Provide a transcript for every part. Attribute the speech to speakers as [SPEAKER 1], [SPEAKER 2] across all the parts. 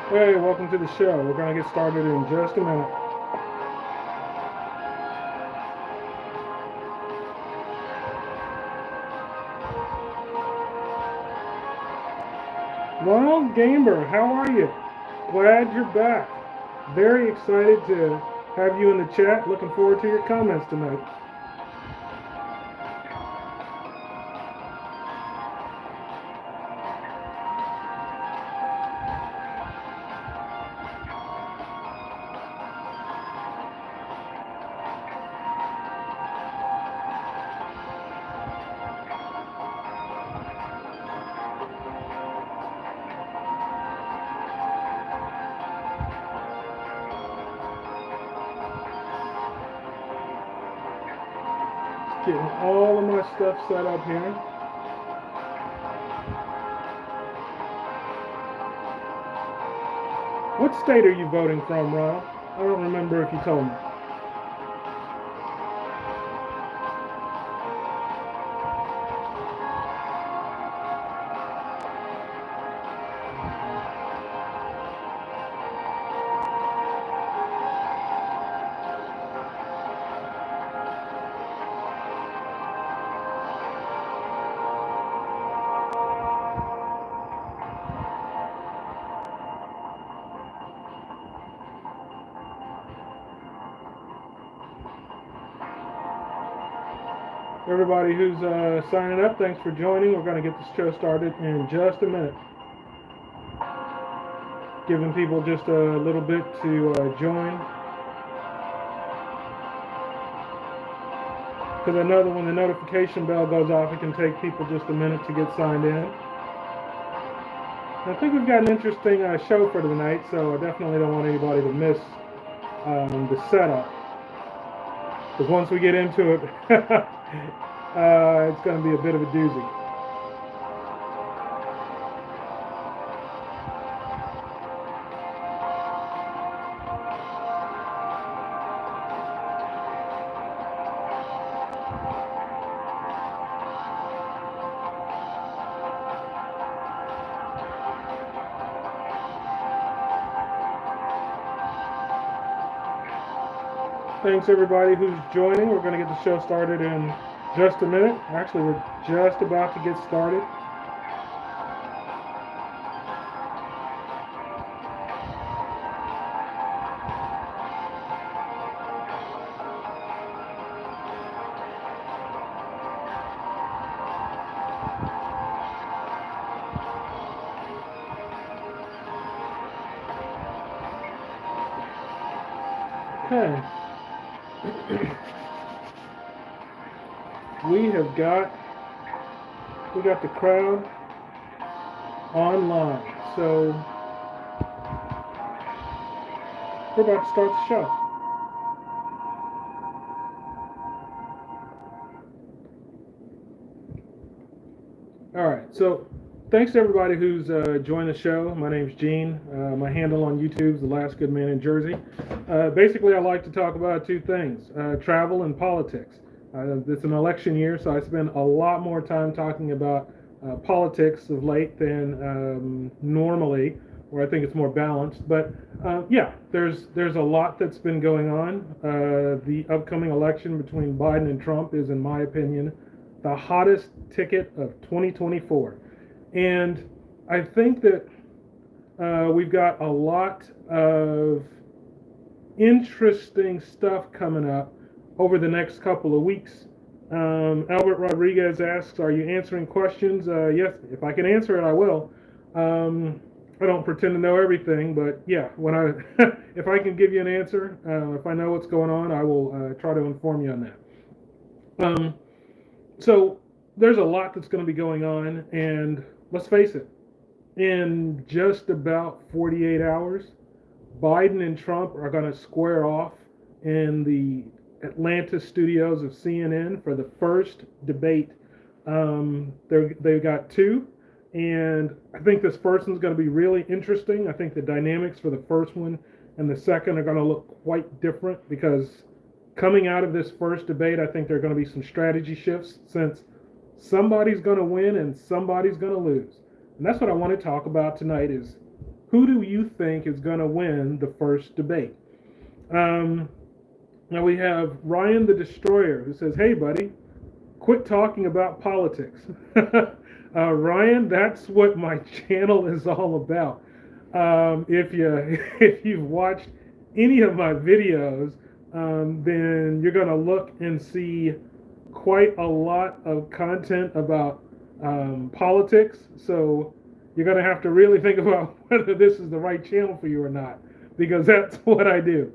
[SPEAKER 1] Hey, welcome to the show. We're going to get started in just a minute. Ronald Gamer, how are you? Glad you're back. Very excited to have you in the chat. Looking forward to your comments tonight. Getting all of my stuff set up here. What state are you voting from, Ronald? I don't remember if you told me. Everybody who's signing up, thanks for joining. We're going to get this show started in just a minute. Giving people just a little bit to join. Because I know that when the notification bell goes off, it can take people just a minute to get signed in. I think we've got an interesting show for tonight, so I definitely don't want anybody to miss the setup. Because once we get into it, it's going to be a bit of a doozy. Thanks everybody who's joining. We're going to get the show started in just a minute. Actually, we're just about to get started. Okay. We got the crowd online, so we're about to start the show. All right, so thanks to everybody who's joined the show. My name's Gene. My handle on YouTube is The Last Good Man in Jersey. Basically, I like to talk about two things, travel and politics. It's an election year, so I spend a lot more time talking about politics of late than normally, where I think it's more balanced. But yeah, there's a lot that's been going on. The upcoming election between Biden and Trump is, in my opinion, the hottest ticket of 2024. And I think that we've got a lot of interesting stuff coming up over the next couple of weeks. Albert Rodriguez asks, "Are you answering questions?" Yes, if I can answer it, I will. I don't pretend to know everything, but yeah, when I if I can give you an answer, if I know what's going on, I will try to inform you on that. So there's a lot that's going to be going on, and let's face it, in just about 48 hours, Biden and Trump are going to square off in the Atlanta studios of CNN for the first debate. They've got two, and I think this first one's going to be really interesting. I think the dynamics for the first one and the second are going to look quite different because coming out of this first debate, I think there are going to be some strategy shifts since somebody's going to win and somebody's going to lose. And that's what I want to talk about tonight is who do you think is going to win the first debate? Um, Now we have Ryan the Destroyer who says, "Hey, buddy, quit talking about politics." Ryan, that's what my channel is all about. If you if you've watched any of my videos, then you're going to look and see quite a lot of content about politics. So you're going to have to really think about whether this is the right channel for you or not, because that's what I do.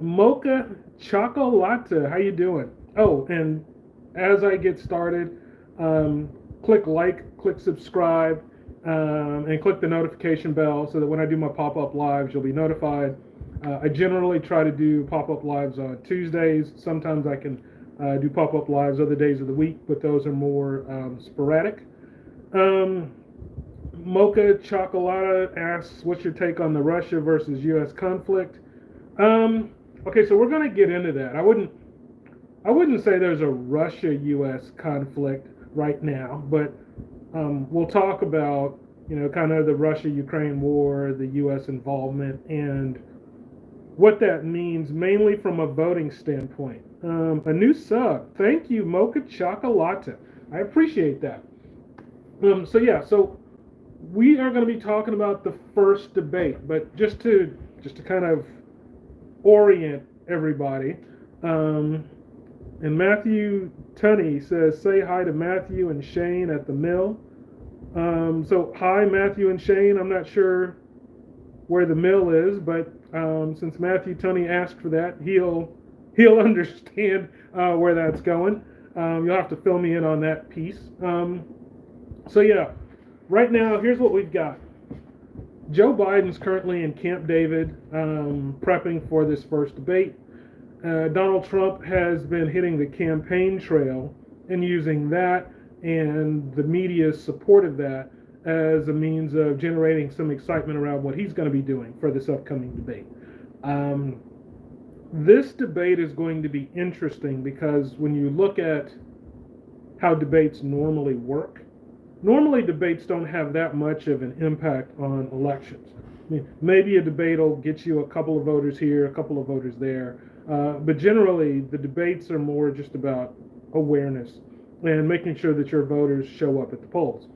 [SPEAKER 1] Mocha Chocolata, how you doing? Oh, and as I get started, click like, click subscribe, and click the notification bell so that when I do my pop-up lives, you'll be notified. I generally try to do pop-up lives on Tuesdays. Sometimes I can do pop-up lives other days of the week, but those are more sporadic. Mocha Chocolata asks, what's your take on the Russia versus U.S. conflict? Okay, so we're going to get into that. I wouldn't say there's a Russia-U.S. conflict right now, but we'll talk about, kind of the Russia-Ukraine war, the U.S. involvement, and what that means, mainly from a voting standpoint. A new sub. Thank you, Mocha Chocolata. I appreciate that. So we are going to be talking about the first debate, but just to kind of orient everybody. And Matthew Tunney says, say hi to Matthew and Shane at the mill. So hi, Matthew and Shane. I'm not sure where the mill is, but since Matthew Tunney asked for that, he'll understand where that's going. You'll have to fill me in on that piece. Right now, here's what we've got. Joe Biden's currently in Camp David, prepping for this first debate. Donald Trump has been hitting the campaign trail and using that and the media's support of that as a means of generating some excitement around what he's going to be doing for this upcoming debate. This debate is going to be interesting because when you look at how debates normally work, normally debates don't have that much of an impact on elections. I mean, maybe a debate will get you a couple of voters here, a couple of voters there, but generally the debates are more just about awareness and making sure that your voters show up at the polls.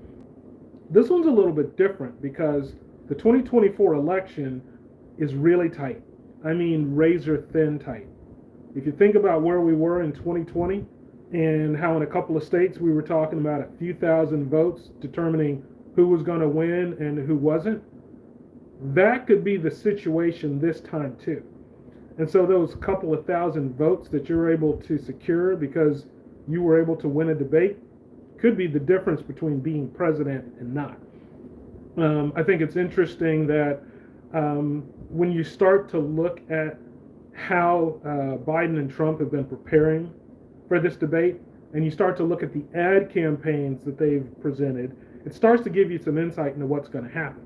[SPEAKER 1] This one's a little bit different because the 2024 election is really tight. I mean, razor thin tight. If you think about where we were in 2020 and how in a couple of states we were talking about a few thousand votes determining who was going to win and who wasn't, that could be the situation this time too. And so those couple of thousand votes that you're able to secure because you were able to win a debate could be the difference between being president and not. I think it's interesting that when you start to look at how Biden and Trump have been preparing for this debate, and you start to look at the ad campaigns that they've presented, it starts to give you some insight into what's going to happen.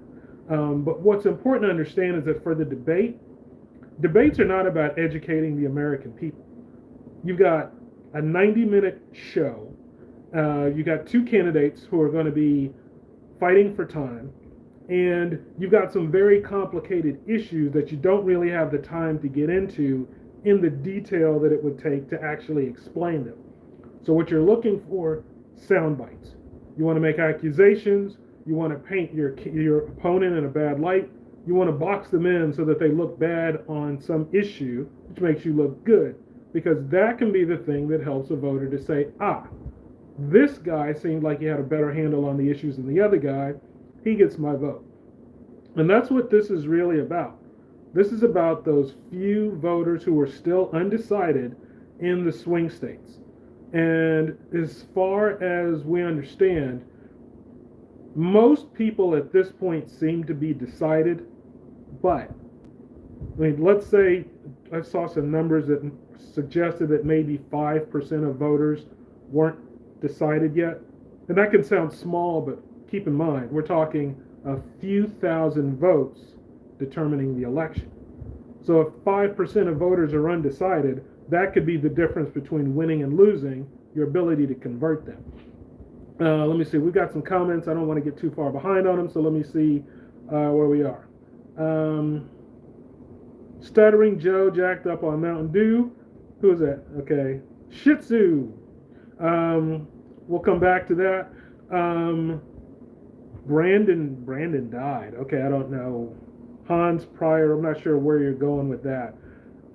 [SPEAKER 1] But what's important to understand is that for the debates are not about educating the American people. You've got a 90-minute show. You got two candidates who are going to be fighting for time, and you've got some very complicated issues that you don't really have the time to get into in the detail that it would take to actually explain them. So what you're looking for, sound bites. You want to make accusations, you want to paint your opponent in a bad light, you want to box them in so that they look bad on some issue, which makes you look good, because that can be the thing that helps a voter to say, this guy seemed like he had a better handle on the issues than the other guy, he gets my vote. And that's what this is really about. This is about those few voters who are still undecided in the swing states. And as far as we understand, most people at this point seem to be decided, but let's say I saw some numbers that suggested that maybe 5% of voters weren't decided yet. And that can sound small, but keep in mind, we're talking a few thousand votes determining the election. So if 5% of voters are undecided, that could be the difference between winning and losing, your ability to convert them. Let me see. We've got some comments. I don't want to get too far behind on them, so let me see where we are. Stuttering Joe jacked up on Mountain Dew. Who is that? Okay. Shih Tzu. We'll come back to that. Brandon died. Okay, I don't know. Hans Pryor, I'm not sure where you're going with that.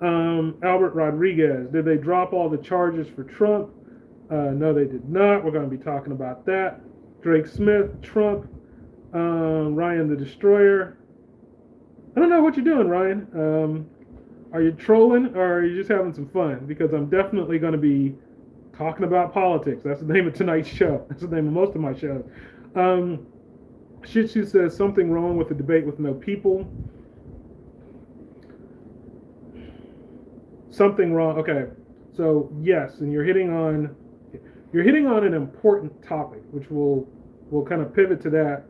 [SPEAKER 1] Albert Rodriguez, did they drop all the charges for Trump? No, they did not. We're going to be talking about that. Drake Smith, Trump, Ryan the Destroyer. I don't know what you're doing, Ryan. Are you trolling or are you just having some fun? Because I'm definitely going to be talking about politics. That's the name of tonight's show. That's the name of most of my shows. Shih Tzu says something wrong with the debate with no people. Something wrong. Okay, so yes, and you're hitting on an important topic, which we'll kind of pivot to that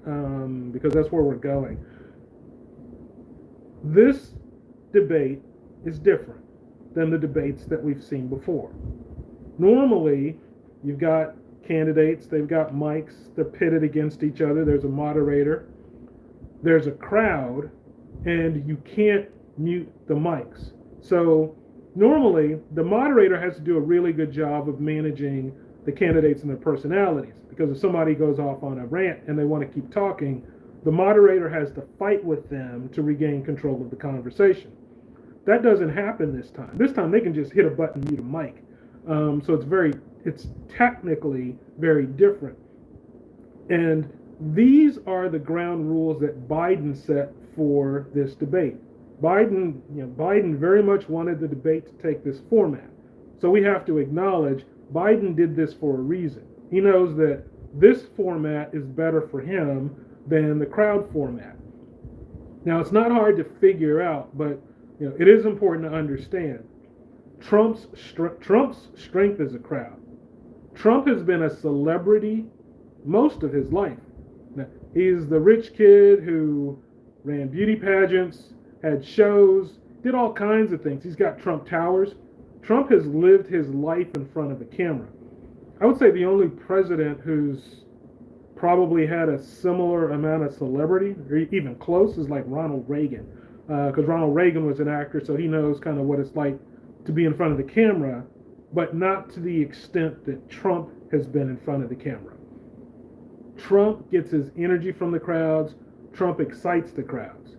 [SPEAKER 1] because that's where we're going. This debate is different than the debates that we've seen before. Normally, you've got candidates, they've got mics, they're pitted against each other, there's a moderator, there's a crowd, and you can't mute the mics. So normally, the moderator has to do a really good job of managing the candidates and their personalities, because if somebody goes off on a rant and they want to keep talking, the moderator has to fight with them to regain control of the conversation. That doesn't happen this time. This time they can just hit a button, mute a mic. So it's technically very different. And these are the ground rules that Biden set for this debate. Biden very much wanted the debate to take this format. So we have to acknowledge Biden did this for a reason. He knows that this format is better for him than the crowd format. Now, it's not hard to figure out, but it is important to understand. Trump's strength is a crowd. Trump has been a celebrity most of his life. Now, he's the rich kid who ran beauty pageants, had shows, did all kinds of things. He's got Trump Towers. Trump has lived his life in front of a camera. I would say the only president who's probably had a similar amount of celebrity, or even close, is like Ronald Reagan. Because Ronald Reagan was an actor, so he knows kind of what it's like to be in front of the camera, but not to the extent that Trump has been in front of the camera. Trump gets his energy from the crowds. Trump excites the crowds.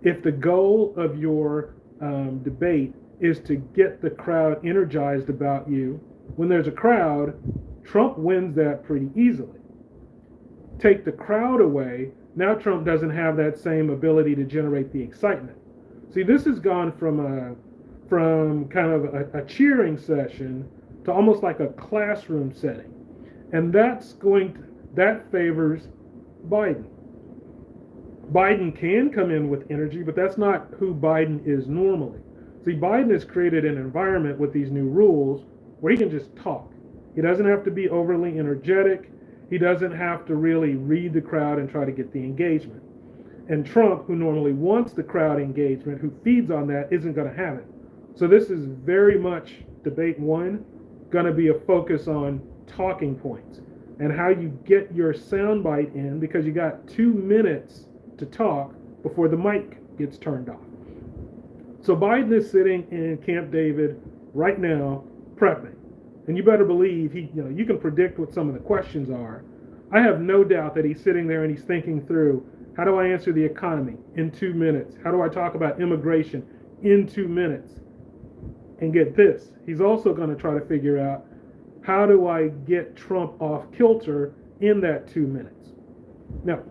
[SPEAKER 1] If the goal of your debate is to get the crowd energized about you, when there's a crowd, Trump wins that pretty easily. Take the crowd away, now Trump doesn't have that same ability to generate the excitement. See, this has gone from kind of a cheering session to almost like a classroom setting. And that favors Biden. Biden can come in with energy, but that's not who Biden is normally. See, Biden has created an environment with these new rules where he can just talk. He doesn't have to be overly energetic. He doesn't have to really read the crowd and try to get the engagement. And Trump, who normally wants the crowd engagement, who feeds on that, isn't going to have it. So this is very much debate one, going to be a focus on talking points and how you get your soundbite in, because you got 2 minutes to talk before the mic gets turned off. So Biden is sitting in Camp David right now prepping. And you better believe you can predict what some of the questions are. I have no doubt that he's sitting there and he's thinking through, how do I answer the economy in 2 minutes? How do I talk about immigration in 2 minutes? And get this, he's also going to try to figure out, how do I get Trump off kilter in that 2 minutes? Now,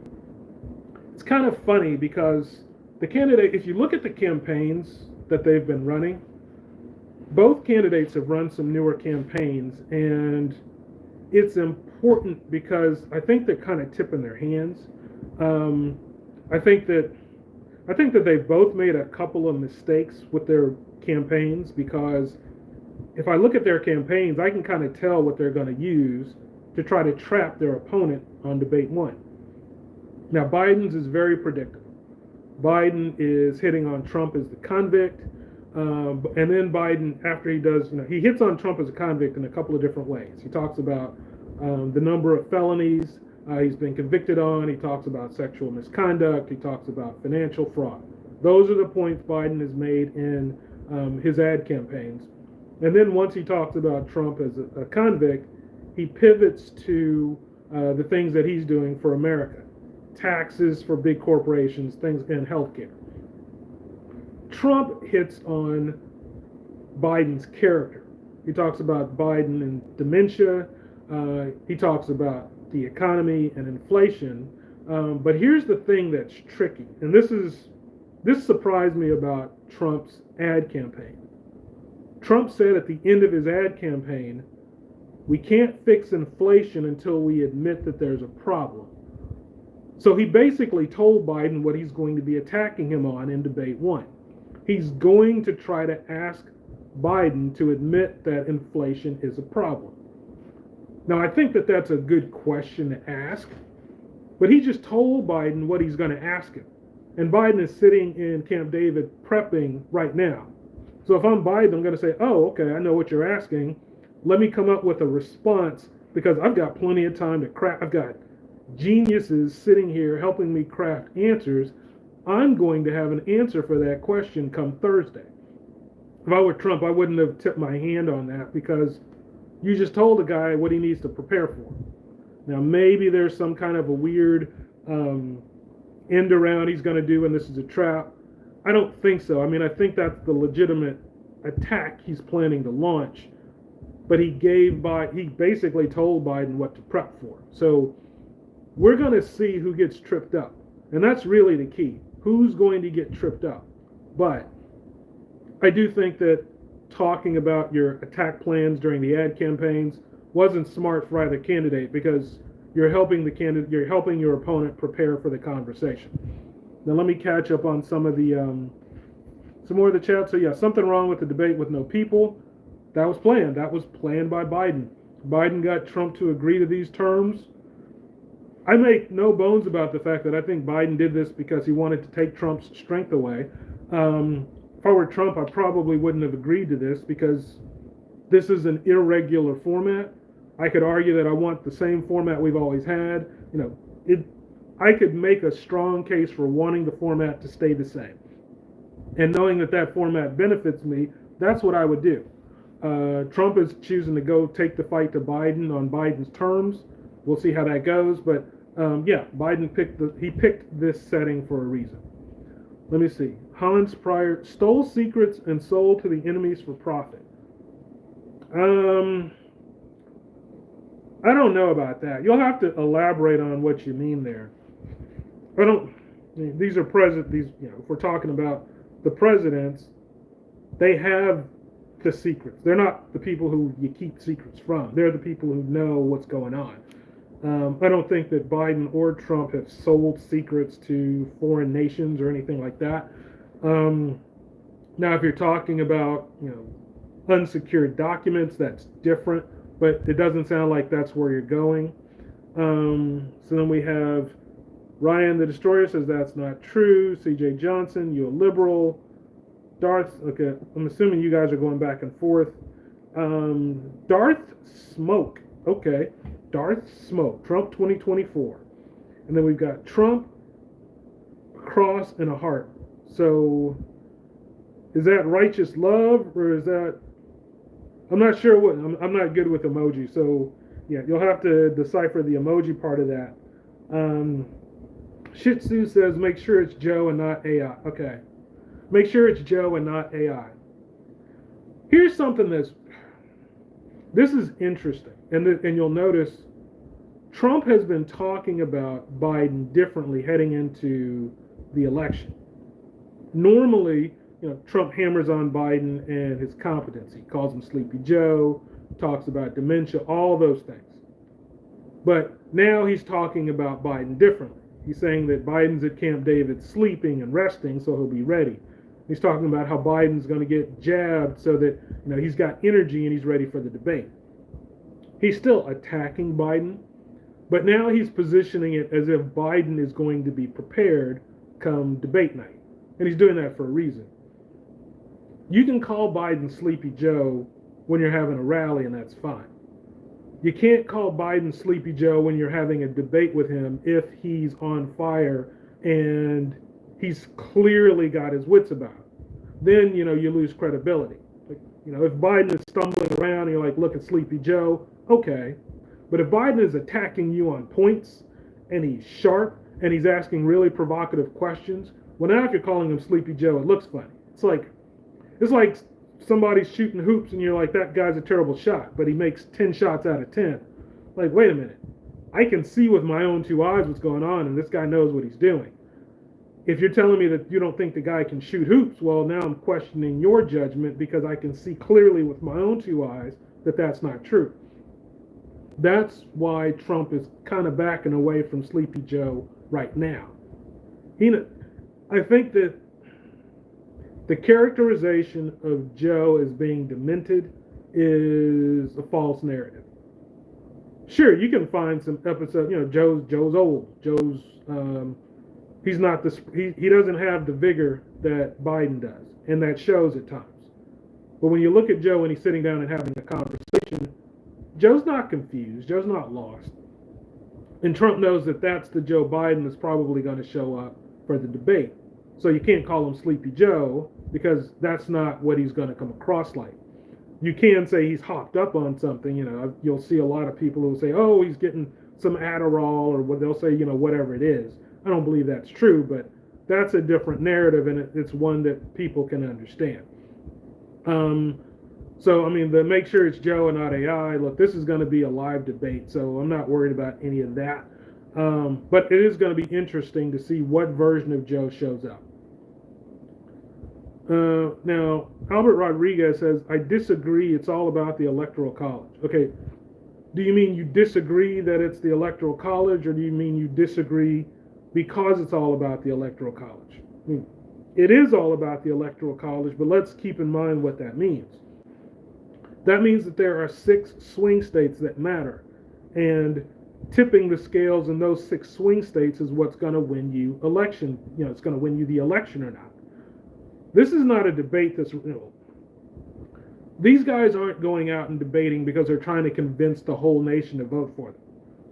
[SPEAKER 1] it's kind of funny because the candidate, if you look at the campaigns that they've been running, both candidates have run some newer campaigns, and it's important because I think they're kind of tipping their hands. I think that they've both made a couple of mistakes with their campaigns, because if I look at their campaigns, I can kind of tell what they're going to use to try to trap their opponent on debate one. Now, Biden's is very predictable. Biden is hitting on Trump as the convict. And then Biden, after he does, he hits on Trump as a convict in a couple of different ways. He talks about the number of felonies he's been convicted on. He talks about sexual misconduct. He talks about financial fraud. Those are the points Biden has made in his ad campaigns. And then once he talks about Trump as a convict, he pivots to the things that he's doing for America. Taxes for big corporations, things, and healthcare. Trump hits on Biden's character. He talks about Biden and dementia. He talks about the economy and inflation. But here's the thing that's tricky, and this surprised me about Trump's ad campaign. Trump said at the end of his ad campaign, we can't fix inflation until we admit that there's a problem. So he basically told Biden what he's going to be attacking him on in debate one. He's going to try to ask Biden to admit that inflation is a problem. Now, I think that that's a good question to ask, but he just told Biden what he's going to ask him. And Biden is sitting in Camp David prepping right now. So if I'm Biden, I'm going to say, oh, okay, I know what you're asking. Let me come up with a response because I've got plenty of time to craft. I've got geniuses sitting here helping me craft answers. I'm going to have an answer for that question come Thursday. If I were Trump, I wouldn't have tipped my hand on that because you just told the guy what he needs to prepare for. Now, maybe there's some kind of a weird end around he's going to do and this is a trap. I don't think so. I mean, I think that's the legitimate attack he's planning to launch. But he basically told Biden what to prep for. So we're going to see who gets tripped up. And that's really the key. Who's going to get tripped up? But I do think that talking about your attack plans during the ad campaigns wasn't smart for either candidate because you're helping your opponent prepare for the conversation. Now let me catch up on some more of the chat. So yeah, something wrong with the debate with no people. That was planned. That was planned by Biden. Biden got Trump to agree to these terms. I make no bones about the fact that I think Biden did this because he wanted to take Trump's strength away. If I were Trump, I probably wouldn't have agreed to this because this is an irregular format. I could argue that I want the same format we've always had. I could make a strong case for wanting the format to stay the same. And knowing that that format benefits me, that's what I would do. Trump is choosing to go take the fight to Biden on Biden's terms. We'll see how that goes. But yeah, Biden picked this setting for a reason. Let me see. Hans Pryor stole secrets and sold to the enemies for profit. I don't know about that. You'll have to elaborate on what you mean there. These are if we're talking about the presidents, they have the secrets. They're not the people who you keep secrets from. They're the people who know what's going on. I don't think that Biden or Trump have sold secrets to foreign nations or anything like that. Now, if you're talking about, unsecured documents, that's different, but it doesn't sound like that's where you're going. So then we have Ryan the Destroyer says that's not true. CJ Johnson, you a liberal. Darth, okay, I'm assuming you guys are going back and forth. Darth Smoke, okay. Darth Smoke, Trump 2024. And then we've got Trump, a cross, and a heart. So is that righteous love or is that, I'm not sure what, I'm not good with emoji. So yeah, you'll have to decipher the emoji part of that. Shih Tzu says, make sure it's Joe and not AI. Okay. Make sure it's Joe and not AI. Here's something this is interesting. And you'll notice Trump has been talking about Biden differently heading into the election. Normally, Trump hammers on Biden and his competence. He calls him Sleepy Joe, talks about dementia, all those things. But now he's talking about Biden differently. He's saying that Biden's at Camp David sleeping and resting, so he'll be ready. He's talking about how Biden's going to get jabbed so that he's got energy and he's ready for the debate. He's still attacking Biden, but now he's positioning it as if Biden is going to be prepared come debate night. And he's doing that for a reason. You can call Biden Sleepy Joe when you're having a rally, and that's fine. You can't call Biden Sleepy Joe when you're having a debate with him if he's on fire and he's clearly got his wits about him. Then, you lose credibility. Like, if Biden is stumbling around and you're like, look at Sleepy Joe, okay. But if Biden is attacking you on points and he's sharp and he's asking really provocative questions, well, now if you're calling him Sleepy Joe, it looks funny. It's like somebody's shooting hoops and you're like, that guy's a terrible shot, but he makes 10 shots out of 10. Like, wait a minute. I can see with my own two eyes what's going on, and this guy knows what he's doing. If you're telling me that you don't think the guy can shoot hoops, well, now I'm questioning your judgment because I can see clearly with my own two eyes that that's not true. That's why Trump is kind of backing away from Sleepy Joe right now. I think that the characterization of Joe as being demented is a false narrative. Sure, you can find some episodes. Joe's old. He's not he doesn't have the vigor that Biden does, and that shows at times. But when you look at Joe and he's sitting down and having a conversation, Joe's not confused. Joe's not lost. And Trump knows that that's the Joe Biden that's probably going to show up for the debate. So you can't call him Sleepy Joe because that's not what he's going to come across like. You can say he's hopped up on something. You'll see a lot of people who say, oh, he's getting some Adderall, or what they'll say, whatever it is. I don't believe that's true, but that's a different narrative, and it's one that people can understand. To make sure it's Joe and not AI, look, this is going to be a live debate, so I'm not worried about any of that. But it is going to be interesting to see what version of Joe shows up. Now, Albert Rodriguez says, I disagree, it's all about the Electoral College. Okay, do you mean you disagree that it's the Electoral College, or do you mean you disagree because it's all about the Electoral College? It is all about the Electoral College, but let's keep in mind what that means. That means that there are 6 swing states that matter, and tipping the scales in those 6 swing states is what's going to win you election. It's going to win you the election or not. This is not a debate that's real. These guys aren't going out and debating because they're trying to convince the whole nation to vote for them.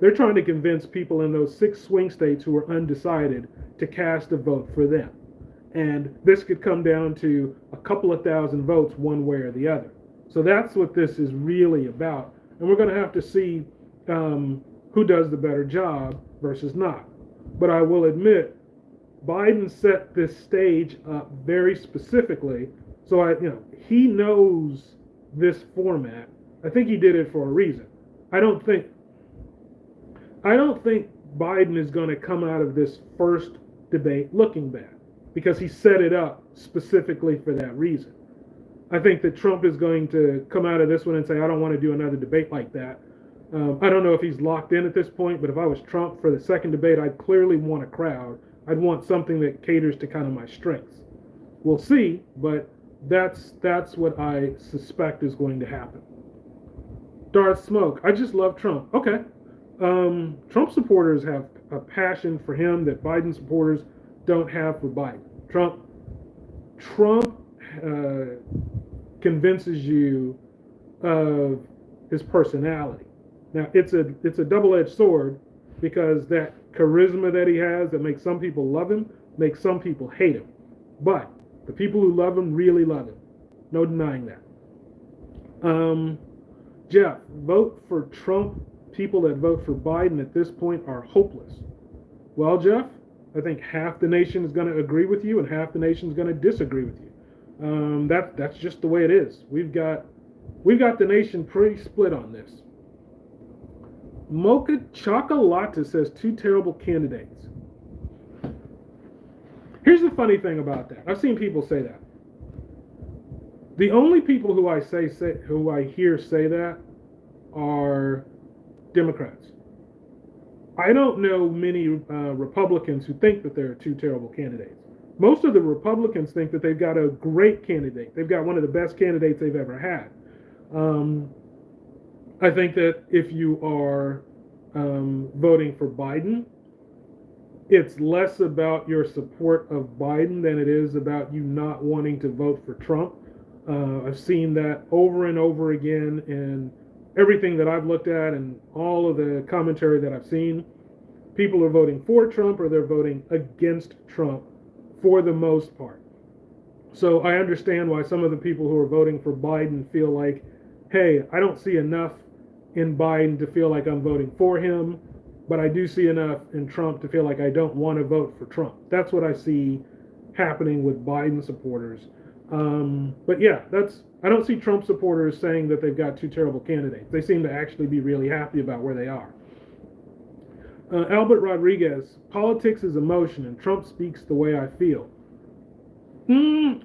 [SPEAKER 1] They're trying to convince people in those 6 swing states who are undecided to cast a vote for them. And this could come down to a couple of thousand votes one way or the other. So that's what this is really about. And we're going to have to see who does the better job versus not. But I will admit, Biden set this stage up very specifically. So he knows this format. I think he did it for a reason. I don't think Biden is going to come out of this first debate looking bad, because he set it up specifically for that reason. I think that Trump is going to come out of this one and say, I don't want to do another debate like that. I don't know if he's locked in at this point, but if I was Trump for the second debate, I'd clearly want a crowd. I'd want something that caters to kind of my strengths. We'll see, but that's what I suspect is going to happen. Darth Smoke, I just love Trump. Okay. Trump supporters have a passion for him that Biden supporters don't have for Biden. Trump convinces you of his personality. Now, it's a double-edged sword, because that charisma that he has that makes some people love him, makes some people hate him. But the people who love him really love him. No denying that. Jeff, vote for Trump. People that vote for Biden at this point are hopeless. Well, Jeff, I think half the nation is going to agree with you and half the nation is going to disagree with you. That's just the way it is. We've got the nation pretty split on this. Mocha Chocolata says 2 terrible candidates. Here's the funny thing about that. I've seen people say that. The only people who I hear say that are Democrats. I don't know many Republicans who think that there are 2 terrible candidates. Most of the Republicans think that they've got a great candidate. They've got one of the best candidates they've ever had. I think that if you are voting for Biden, it's less about your support of Biden than it is about you not wanting to vote for Trump. I've seen that over and over again in everything that I've looked at and all of the commentary that I've seen, people are voting for Trump or they're voting against Trump for the most part. So I understand why some of the people who are voting for Biden feel like, hey, I don't see enough in Biden to feel like I'm voting for him, but I do see enough in Trump to feel like I don't want to vote for Trump. That's what I see happening with Biden supporters. But yeah, I don't see Trump supporters saying that they've got two terrible candidates. They seem to actually be really happy about where they are. Albert Rodriguez, politics is emotion, and Trump speaks the way I feel.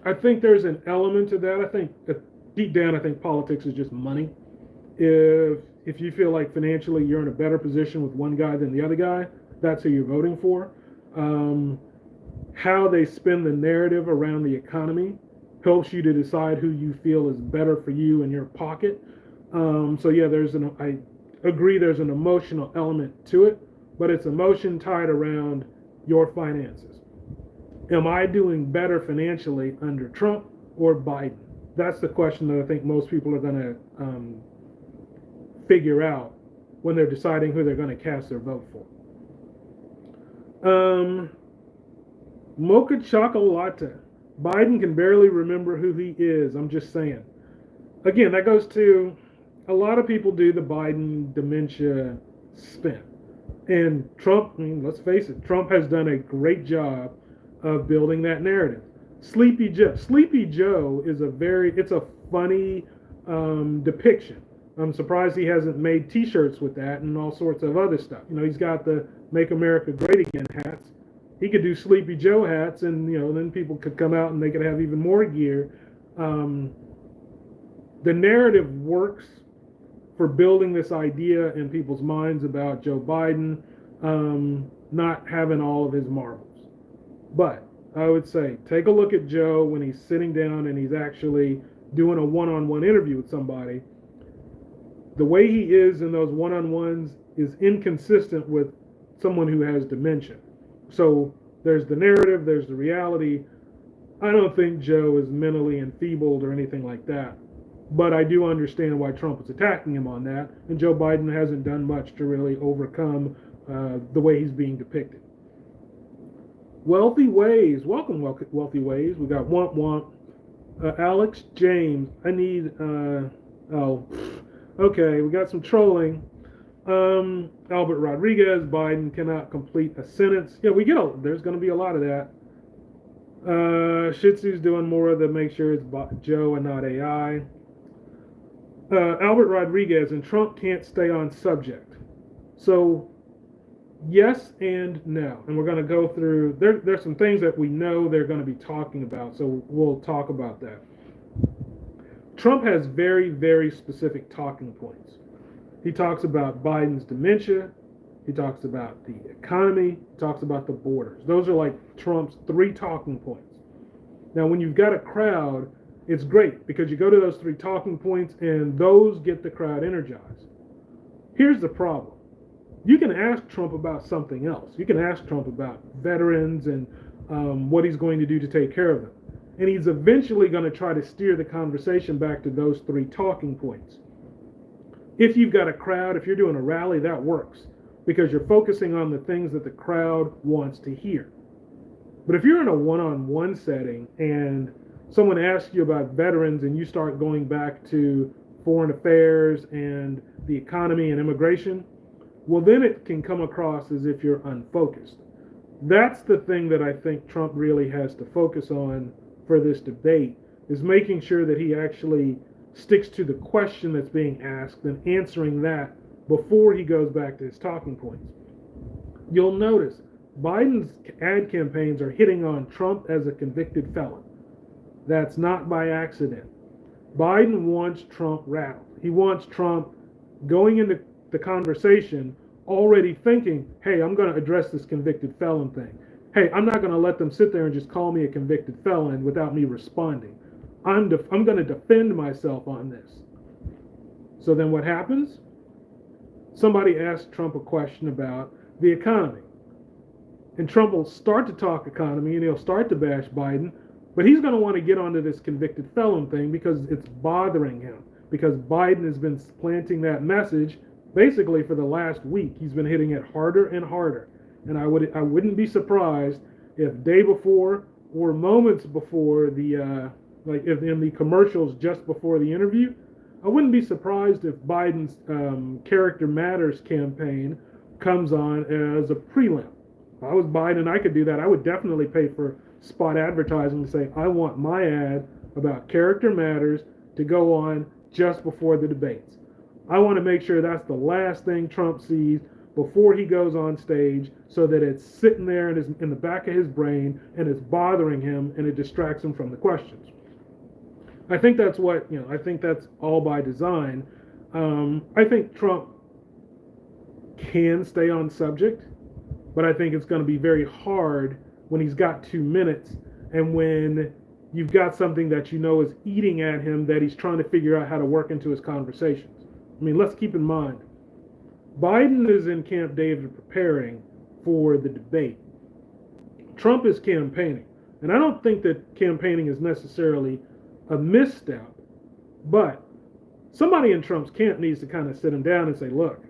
[SPEAKER 1] I think there's an element to that. I think deep down, I think politics is just money. If you feel like financially you're in a better position with one guy than the other guy, that's who you're voting for. How they spin the narrative around the economy helps you to decide who you feel is better for you in your pocket. So yeah, I agree there's an emotional element to it, but it's emotion tied around your finances. Am I doing better financially under Trump or Biden? That's the question that I think most people are going to figure out when they're deciding who they're going to cast their vote for. Mocha Chocolata. Biden can barely remember who he is. I'm just saying. Again, that goes to a lot of people do the Biden dementia spin. And Trump, let's face it, Trump has done a great job of building that narrative. Sleepy Joe. Sleepy Joe is it's a funny depiction. I'm surprised he hasn't made t-shirts with that and all sorts of other stuff. He's got the Make America Great Again hats. He could do Sleepy Joe hats, and then people could come out and they could have even more gear. The narrative works for building this idea in people's minds about Joe Biden not having all of his marbles. But I would say take a look at Joe when he's sitting down and he's actually doing a one-on-one interview with somebody. The way he is in those one-on-ones is inconsistent with someone who has dementia. So there's the narrative, there's the reality. I don't think Joe is mentally enfeebled or anything like that. But I do understand why Trump is attacking him on that. And Joe Biden hasn't done much to really overcome the way he's being depicted. Wealthy Ways. Welcome, Wealthy Ways. We got Womp Womp. Alex James. I need... okay, we got some trolling. Albert Rodriguez. Biden cannot complete a sentence. Yeah, there's going to be a lot of that. Shih Tzu's doing more of the make sure it's Joe and not AI. Albert Rodriguez, and Trump can't stay on subject. So, yes and no. And we're going to go through, there's some things that we know they're going to be talking about, so we'll talk about that. Trump has very, very specific talking points. He talks about Biden's dementia. He talks about the economy. He talks about the borders. Those are like Trump's 3 talking points. Now, when you've got a crowd, it's great because you go to those 3 talking points and those get the crowd energized. Here's the problem. You can ask Trump about something else. You can ask Trump about veterans and what he's going to do to take care of them. And he's eventually going to try to steer the conversation back to those 3 talking points. If you've got a crowd, if you're doing a rally, that works because you're focusing on the things that the crowd wants to hear. But if you're in a one-on-one setting and someone asks you about veterans and you start going back to foreign affairs and the economy and immigration, well, then it can come across as if you're unfocused. That's the thing that I think Trump really has to focus on for this debate, is making sure that he actually sticks to the question that's being asked and answering that before he goes back to his talking points. You'll notice Biden's ad campaigns are hitting on Trump as a convicted felon. That's not by accident. Biden wants Trump rattled. He wants Trump going into the conversation already thinking, hey, I'm going to address this convicted felon thing. Hey, I'm not going to let them sit there and just call me a convicted felon without me responding. I'm going to defend myself on this. So then what happens? Somebody asks Trump a question about the economy. And Trump will start to talk economy and he'll start to bash Biden, but he's going to want to get onto this convicted felon thing because it's bothering him. because Biden has been planting that message basically for the last week. He's been hitting it harder and harder. And I wouldn't be surprised if day before or moments before the like if in the commercials just before the interview, I wouldn't be surprised if Biden's Character Matters campaign comes on as a prelim. If I was Biden, I could do that. I would definitely pay for spot advertising to say, I want my ad about Character Matters to go on just before the debates. I want to make sure that's the last thing Trump sees before he goes on stage, so that it's sitting there in the back of his brain and it's bothering him and it distracts him from the questions. I think that's I think that's all by design. I think Trump can stay on subject, but I think it's going to be very hard when he's got 2 minutes and when you've got something that is eating at him that he's trying to figure out how to work into his conversations. I mean, let's keep in mind, Biden is in Camp David preparing for the debate. Trump is campaigning. And I don't think that campaigning is necessarily a misstep, but somebody in Trump's camp needs to kind of sit him down and say, look,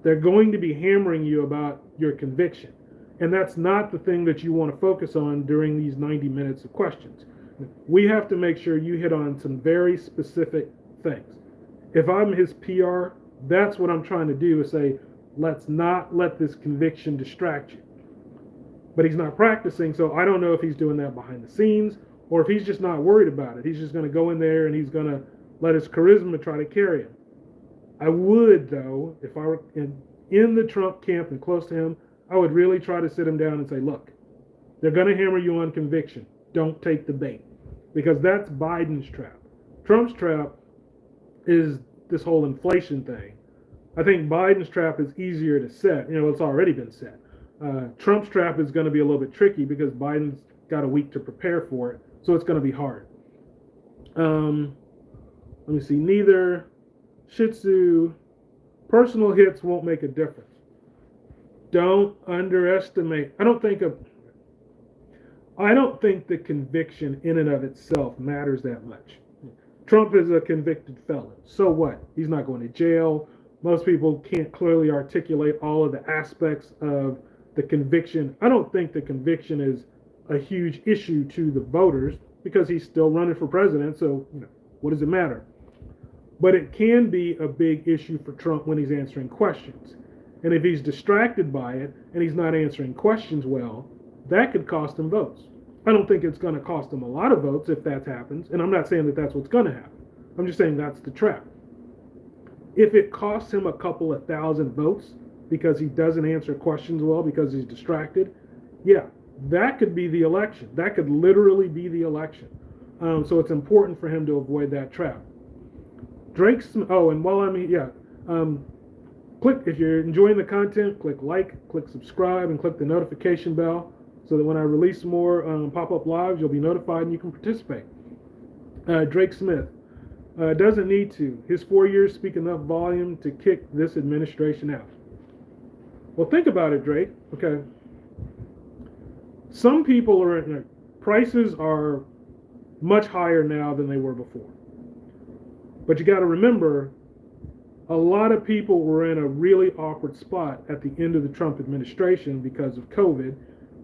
[SPEAKER 1] they're going to be hammering you about your conviction. And that's not the thing that you want to focus on during these 90 minutes of questions. We have to make sure you hit on some very specific things. If I'm his PR, that's what I'm trying to do, is say, let's not let this conviction distract you. But he's not practicing, so I don't know if he's doing that behind the scenes or if he's just not worried about it. He's just going to go in there and he's going to let his charisma try to carry him. I would, though, if I were in the Trump camp and close to him, I would really try to sit him down and say, look, they're going to hammer you on conviction. Don't take the bait. Because that's Biden's trap. Trump's trap is this whole inflation thing. I think Biden's trap is easier to set. It's already been set. Trump's trap is going to be a little bit tricky because Biden's got a week to prepare for it. So it's going to be hard. Let me see. Neither Shih Tzu, personal hits won't make a difference. Don't underestimate. I don't think the conviction in and of itself matters that much. Trump is a convicted felon. So what? He's not going to jail. Most people can't clearly articulate all of the aspects of the conviction. I don't think the conviction is a huge issue to the voters because he's still running for president. So, what does it matter? But it can be a big issue for Trump when he's answering questions. And if he's distracted by it and he's not answering questions well, that could cost him votes. I don't think it's going to cost him a lot of votes if that happens. And I'm not saying that that's what's going to happen. I'm just saying that's the trap. If it costs him a couple of thousand votes because he doesn't answer questions well because he's distracted, yeah, that could be the election. That could literally be the election. So it's important for him to avoid that trap. And while I'm here, click, if you're enjoying the content, click like, click subscribe, and click the notification bell so that when I release more pop-up lives, you'll be notified and you can participate. Drake Smith doesn't need to. His 4 years speak enough volume to kick this administration out. Well, think about it, Drake. Okay. Some people prices are much higher now than they were before. But you got to remember, a lot of people were in a really awkward spot at the end of the Trump administration because of COVID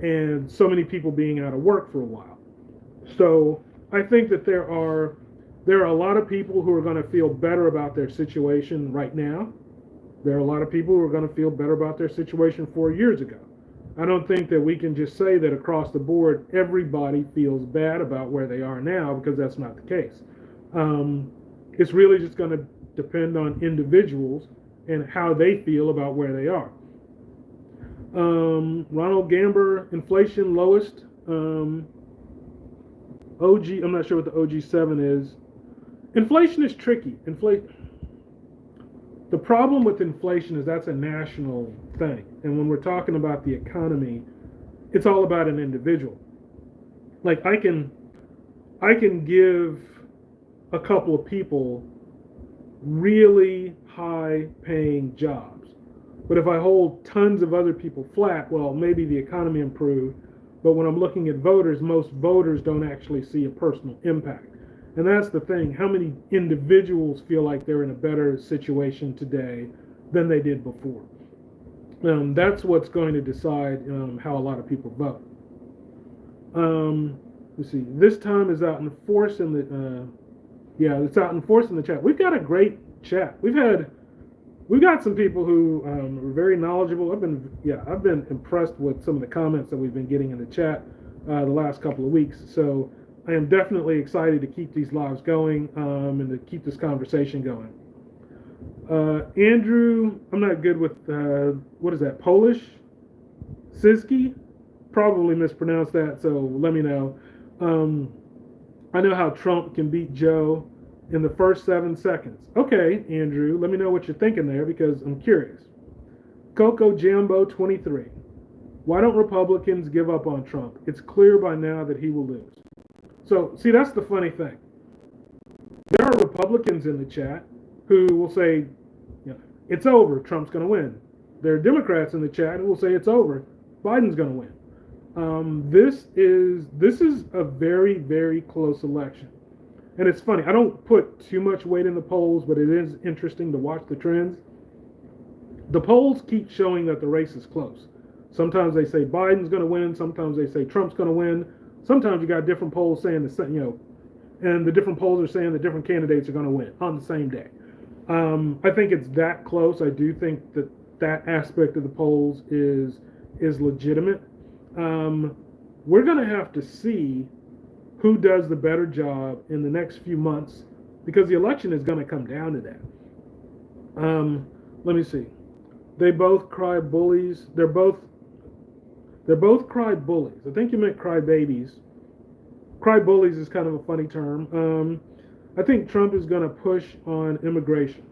[SPEAKER 1] and so many people being out of work for a while. So I think that there are a lot of people who are going to feel better about their situation right now. There are a lot of people who are going to feel better about their situation 4 years ago. I don't think that we can just say that across the board everybody feels bad about where they are now, because that's not the case. It's really just going to depend on individuals and how they feel about where they are. Ronald Gamber, inflation lowest. OG, I'm not sure what the OG7 is. Inflation is tricky. The problem with inflation is that's a national thing. And when we're talking about the economy, it's all about an individual. Like I can give a couple of people really high paying jobs. But if I hold tons of other people flat, well, maybe the economy improved. But when I'm looking at voters, most voters don't actually see a personal impact. And that's the thing. How many individuals feel like they're in a better situation today than they did before? That's what's going to decide how a lot of people vote. Let's see. This time is out in force in the. It's out in force in the chat. We've got a great chat. We've got some people who are very knowledgeable. I've been impressed with some of the comments that we've been getting in the chat the last couple of weeks. So I am definitely excited to keep these lives going and to keep this conversation going. Andrew, I'm not good with what is that, Polish? Siski? Probably mispronounced that, so let me know. I know how Trump can beat Joe in the first 7 seconds. Okay, Andrew, let me know what you're thinking there because I'm curious. Coco Jambo 23. Why don't Republicans give up on Trump? It's clear by now that he will lose. So, see, that's the funny thing. There are Republicans in the chat who will say, it's over, Trump's going to win. There are Democrats in the chat who will say it's over, Biden's going to win. This is a very, very close election. And it's funny, I don't put too much weight in the polls, but it is interesting to watch the trends. The polls keep showing that the race is close. Sometimes they say Biden's going to win, sometimes they say Trump's going to win. Sometimes you got different polls saying and the different polls are saying the different candidates are going to win on the same day. I think it's that close. I do think that aspect of the polls is legitimate. We're going to have to see who does the better job in the next few months because the election is going to come down to that. Let me see. They both cry bullies. They're both cry bullies. I think you meant cry babies. Cry bullies is kind of a funny term. I think Trump is going to push on immigration.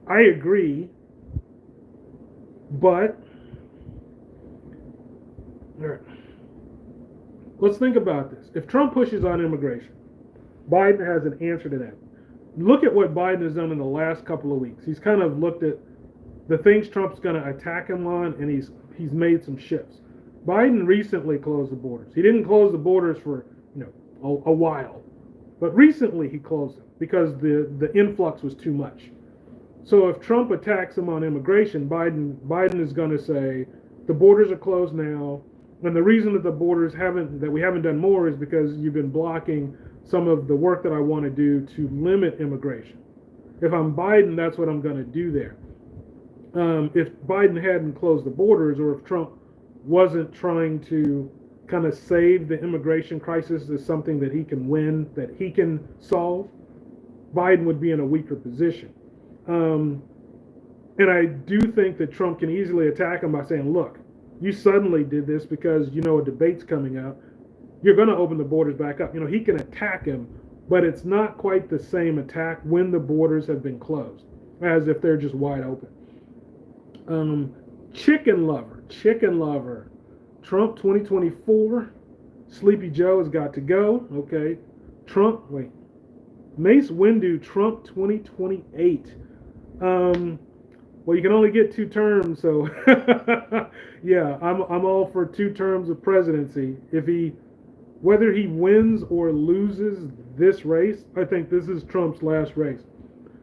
[SPEAKER 1] I agree, but let's think about this. If Trump pushes on immigration, Biden has an answer to that. Look at what Biden has done in the last couple of weeks. He's kind of looked at the things Trump's going to attack him on, and he's made some shifts. Biden recently closed the borders. He didn't close the borders for a while, but recently he closed them because the influx was too much. So if Trump attacks him on immigration, Biden is going to say the borders are closed now, and the reason that we haven't done more is because you've been blocking some of the work that I want to do to limit immigration. If I'm Biden, that's what I'm going to do there. If Biden hadn't closed the borders, or if Trump wasn't trying to kind of save the immigration crisis as something that he can win, that he can solve, Biden would be in a weaker position. And I do think that Trump can easily attack him by saying, look, you suddenly did this because a debate's coming up. You're going to open the borders back up. He can attack him, but it's not quite the same attack when the borders have been closed as if they're just wide open. Chicken lover. Trump 2024. Sleepy Joe has got to go. Okay. Mace Windu, Trump 2028. Well, you can only get 2 terms, so yeah, I'm all for 2 terms of presidency. Whether he wins or loses this race, I think this is Trump's last race.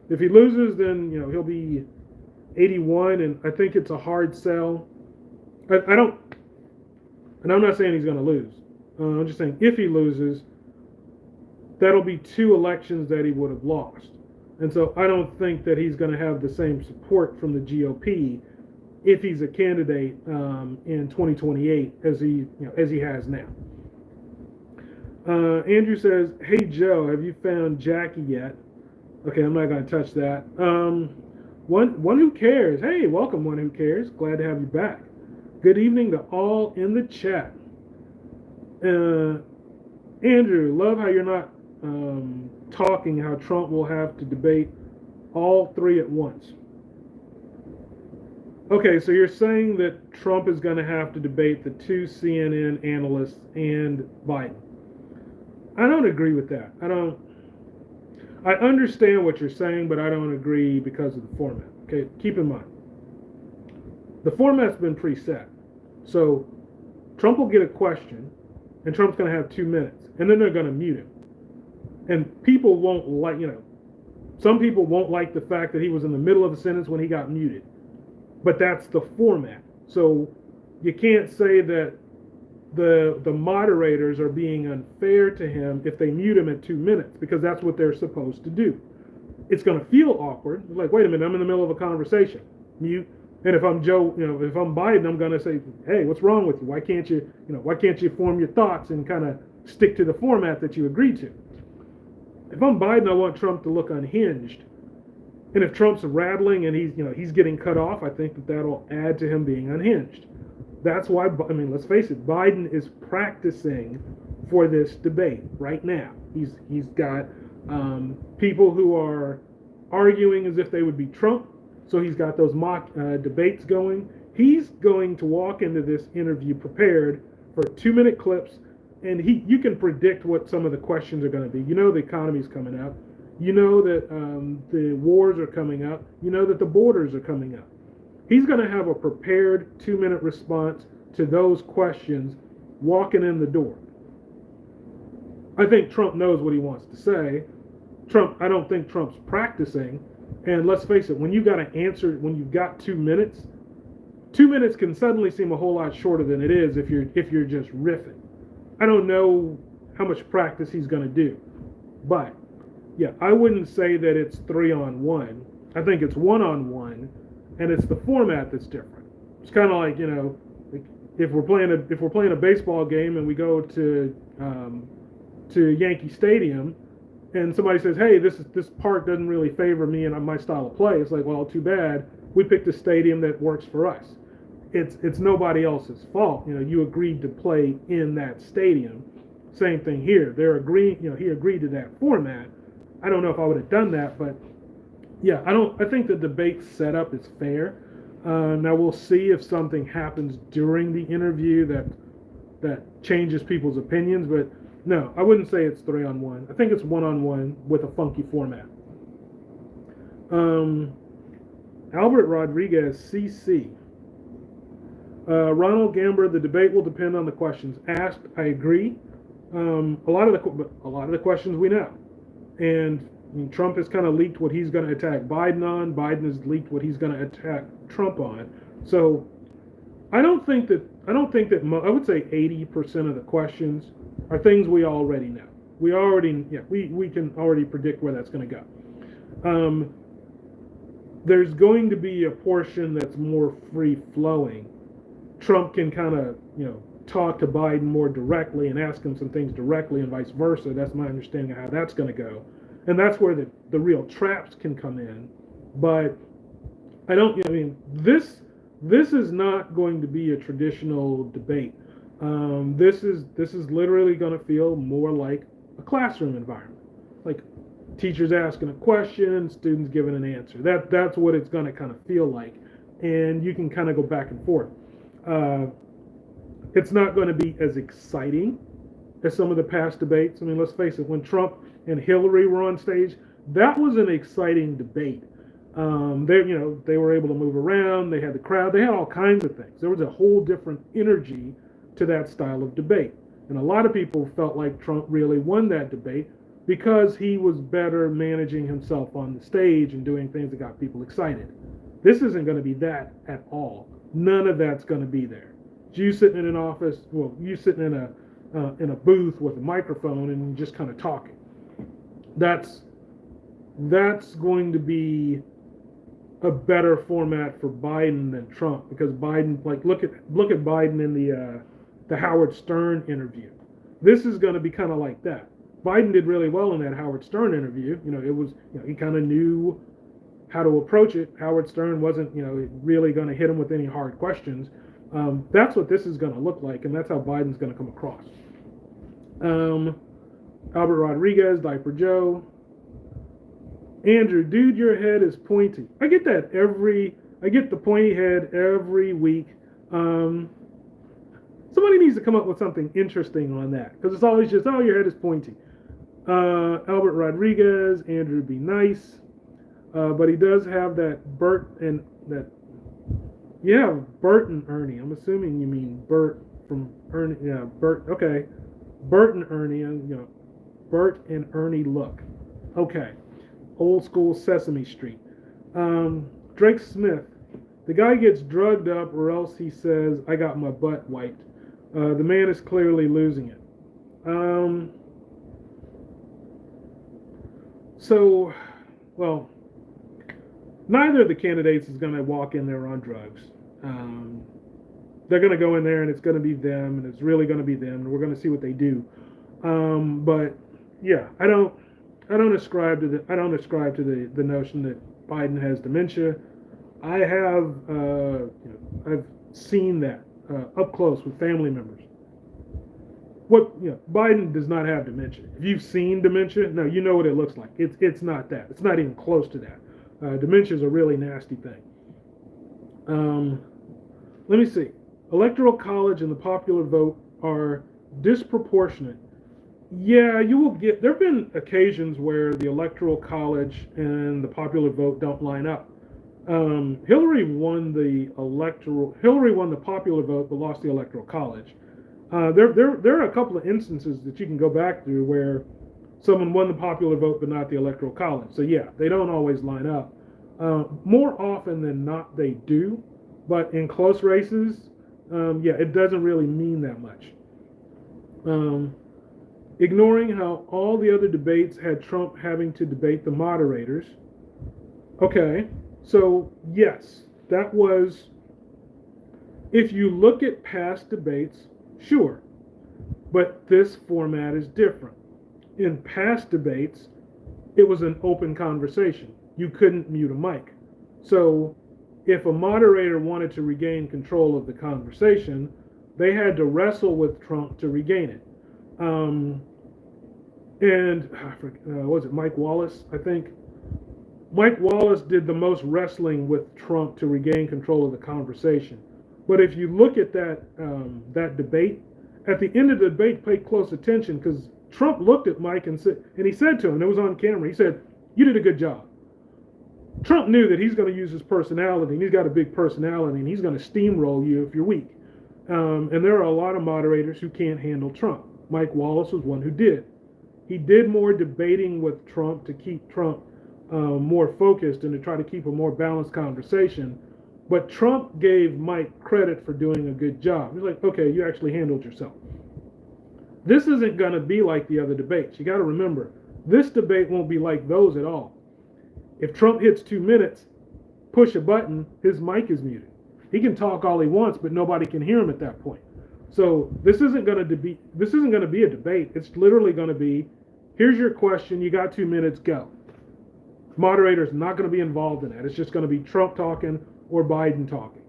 [SPEAKER 1] If he loses, then he'll be 81, and I think it's a hard sell. And I'm not saying he's going to lose. I'm just saying if he loses, that'll be 2 elections that he would have lost. And so I don't think that he's going to have the same support from the GOP if he's a candidate in 2028 as he has now. Andrew says, "Hey Joe, have you found Jackie yet?" Okay, I'm not going to touch that. One who cares. Hey, welcome, one who cares. Glad to have you back. Good evening to all in the chat. Andrew, love how you're not talking how Trump will have to debate all 3 at once. Okay, so you're saying that Trump is going to have to debate the 2 CNN analysts and Biden. I don't agree with that. I understand what you're saying, but I don't agree because of the format. Okay, keep in mind, the format's been preset. So Trump will get a question, and Trump's going to have 2 minutes, and then they're going to mute him. And people won't like, some people won't like the fact that he was in the middle of a sentence when he got muted. But that's the format. So you can't say that the moderators are being unfair to him if they mute him at 2 minutes, because that's what they're supposed to do. It's going to feel awkward. Like, wait a minute, I'm in the middle of a conversation. Mute. And if I'm Joe, if I'm Biden, I'm going to say, hey, what's wrong with you? Why can't you form your thoughts and kind of stick to the format that you agreed to? If I'm Biden, I want Trump to look unhinged. And if Trump's rattling and he's getting cut off, I think that'll add to him being unhinged. That's why, let's face it, Biden is practicing for this debate right now. He's got people who are arguing as if they would be Trump. So he's got those mock debates going. He's going to walk into this interview prepared for 2-minute clips, and you can predict what some of the questions are going to be. The economy's coming up. That the wars are coming up. That the borders are coming up. He's going to have a prepared 2-minute response to those questions walking in the door. I think Trump knows what he wants to say. I don't think Trump's practicing. And let's face it, when you've got 2 minutes, 2 minutes can suddenly seem a whole lot shorter than it is if you're just riffing. I don't know how much practice he's going to do. But, yeah, I wouldn't say that it's 3-on-1. I think it's 1-on-1. And it's the format that's different. It's kind of like, if we're playing a baseball game and we go to Yankee Stadium, and somebody says, "Hey, this park doesn't really favor me and my style of play." It's like, well, too bad. We picked a stadium that works for us. It's nobody else's fault. You agreed to play in that stadium. Same thing here. He agreed to that format. I don't know if I would have done that, but. Yeah, I think the debate setup is fair. Now we'll see if something happens during the interview that changes people's opinions, but no, I wouldn't say it's 3-on-1. I think it's 1-on-1 with a funky format. Albert Rodriguez, CC. Ronald Gamber, the debate will depend on the questions asked. I agree. A lot of the questions we know, and Trump has kind of leaked what he's going to attack Biden on. Biden has leaked what he's going to attack Trump on. So I would say 80% of the questions are things we already know. We can already predict where that's going to go. There's going to be a portion that's more free flowing. Trump can kind of, talk to Biden more directly and ask him some things directly and vice versa. That's my understanding of how that's going to go. And that's where the real traps can come in. But this is not going to be a traditional debate. This is literally going to feel more like a classroom environment. Like teachers asking a question, students giving an answer. That's what it's going to kind of feel like. And you can kind of go back and forth. It's not going to be as exciting as some of the past debates. Let's face it, when Trump and Hillary were on stage, that was an exciting debate. They were able to move around. They had the crowd. They had all kinds of things. There was a whole different energy to that style of debate. And a lot of people felt like Trump really won that debate because he was better managing himself on the stage and doing things that got people excited. This isn't going to be that at all. None of that's going to be there. It's you sitting in an office, you sitting in a booth with a microphone and just kind of talking. That's going to be a better format for Biden than Trump, because Biden, look at Biden in the Howard Stern interview. This is going to be kind of like that. Biden did really well in that Howard Stern interview. He kind of knew how to approach it. Howard Stern wasn't, really going to hit him with any hard questions. That's what this is going to look like, and that's how Biden's going to come across. Albert Rodriguez, Diaper Joe. Andrew, dude, your head is pointy. I get that I get the pointy head every week. Somebody needs to come up with something interesting on that, because it's always just, your head is pointy. Albert Rodriguez, Andrew, be nice. But he does have that Bert and Ernie. I'm assuming you mean Bert from Ernie. Yeah, Bert. Okay, Bert and Ernie. Bert and Ernie look? Okay. Old school Sesame Street. Drake Smith. The guy gets drugged up, or else he says, I got my butt wiped. The man is clearly losing it. Well, neither of the candidates is going to walk in there on drugs. They're going to go in there, and it's going to be them, and it's really going to be them, and we're going to see what they do. But yeah, I don't ascribe to the notion that Biden has dementia. I have I've seen that up close with family members. Biden does not have dementia. If you've seen dementia, no, you know what it looks like. It's not that. It's not even close to that. Dementia is a really nasty thing. Let me see. Electoral college and the popular vote are disproportionate. Yeah, you will get. There have been occasions where the electoral college and the popular vote don't line up. Hillary won the popular vote, but lost the electoral college. There are a couple of instances that you can go back through where someone won the popular vote, but not the electoral college. So yeah, they don't always line up. More often than not, they do. But in close races, it doesn't really mean that much. Ignoring how all the other debates had Trump having to debate the moderators. Okay. So, yes, that was, if you look at past debates, sure, but this format is different. In past debates, it was an open conversation. You couldn't mute a mic. So, if a moderator wanted to regain control of the conversation, they had to wrestle with Trump to regain it. Was it Mike Wallace, I think? Mike Wallace did the most wrestling with Trump to regain control of the conversation. But if you look at that debate, at the end of the debate, pay close attention, because Trump looked at Mike and he said to him, it was on camera, he said, "You did a good job." Trump knew that he's going to use his personality, and he's got a big personality, and he's going to steamroll you if you're weak. And there are a lot of moderators who can't handle Trump. Mike Wallace was one who did. He did more debating with Trump to keep Trump more focused and to try to keep a more balanced conversation. But Trump gave Mike credit for doing a good job. He's like, okay, you actually handled yourself. This isn't going to be like the other debates. You got to remember, this debate won't be like those at all. If Trump hits 2 minutes, push a button, his mic is muted. He can talk all he wants, but nobody can hear him at that point. So this isn't going to be a debate. It's literally going to be, here's your question, you got 2 minutes, go. Moderator's not going to be involved in that. It's just going to be Trump talking or Biden talking.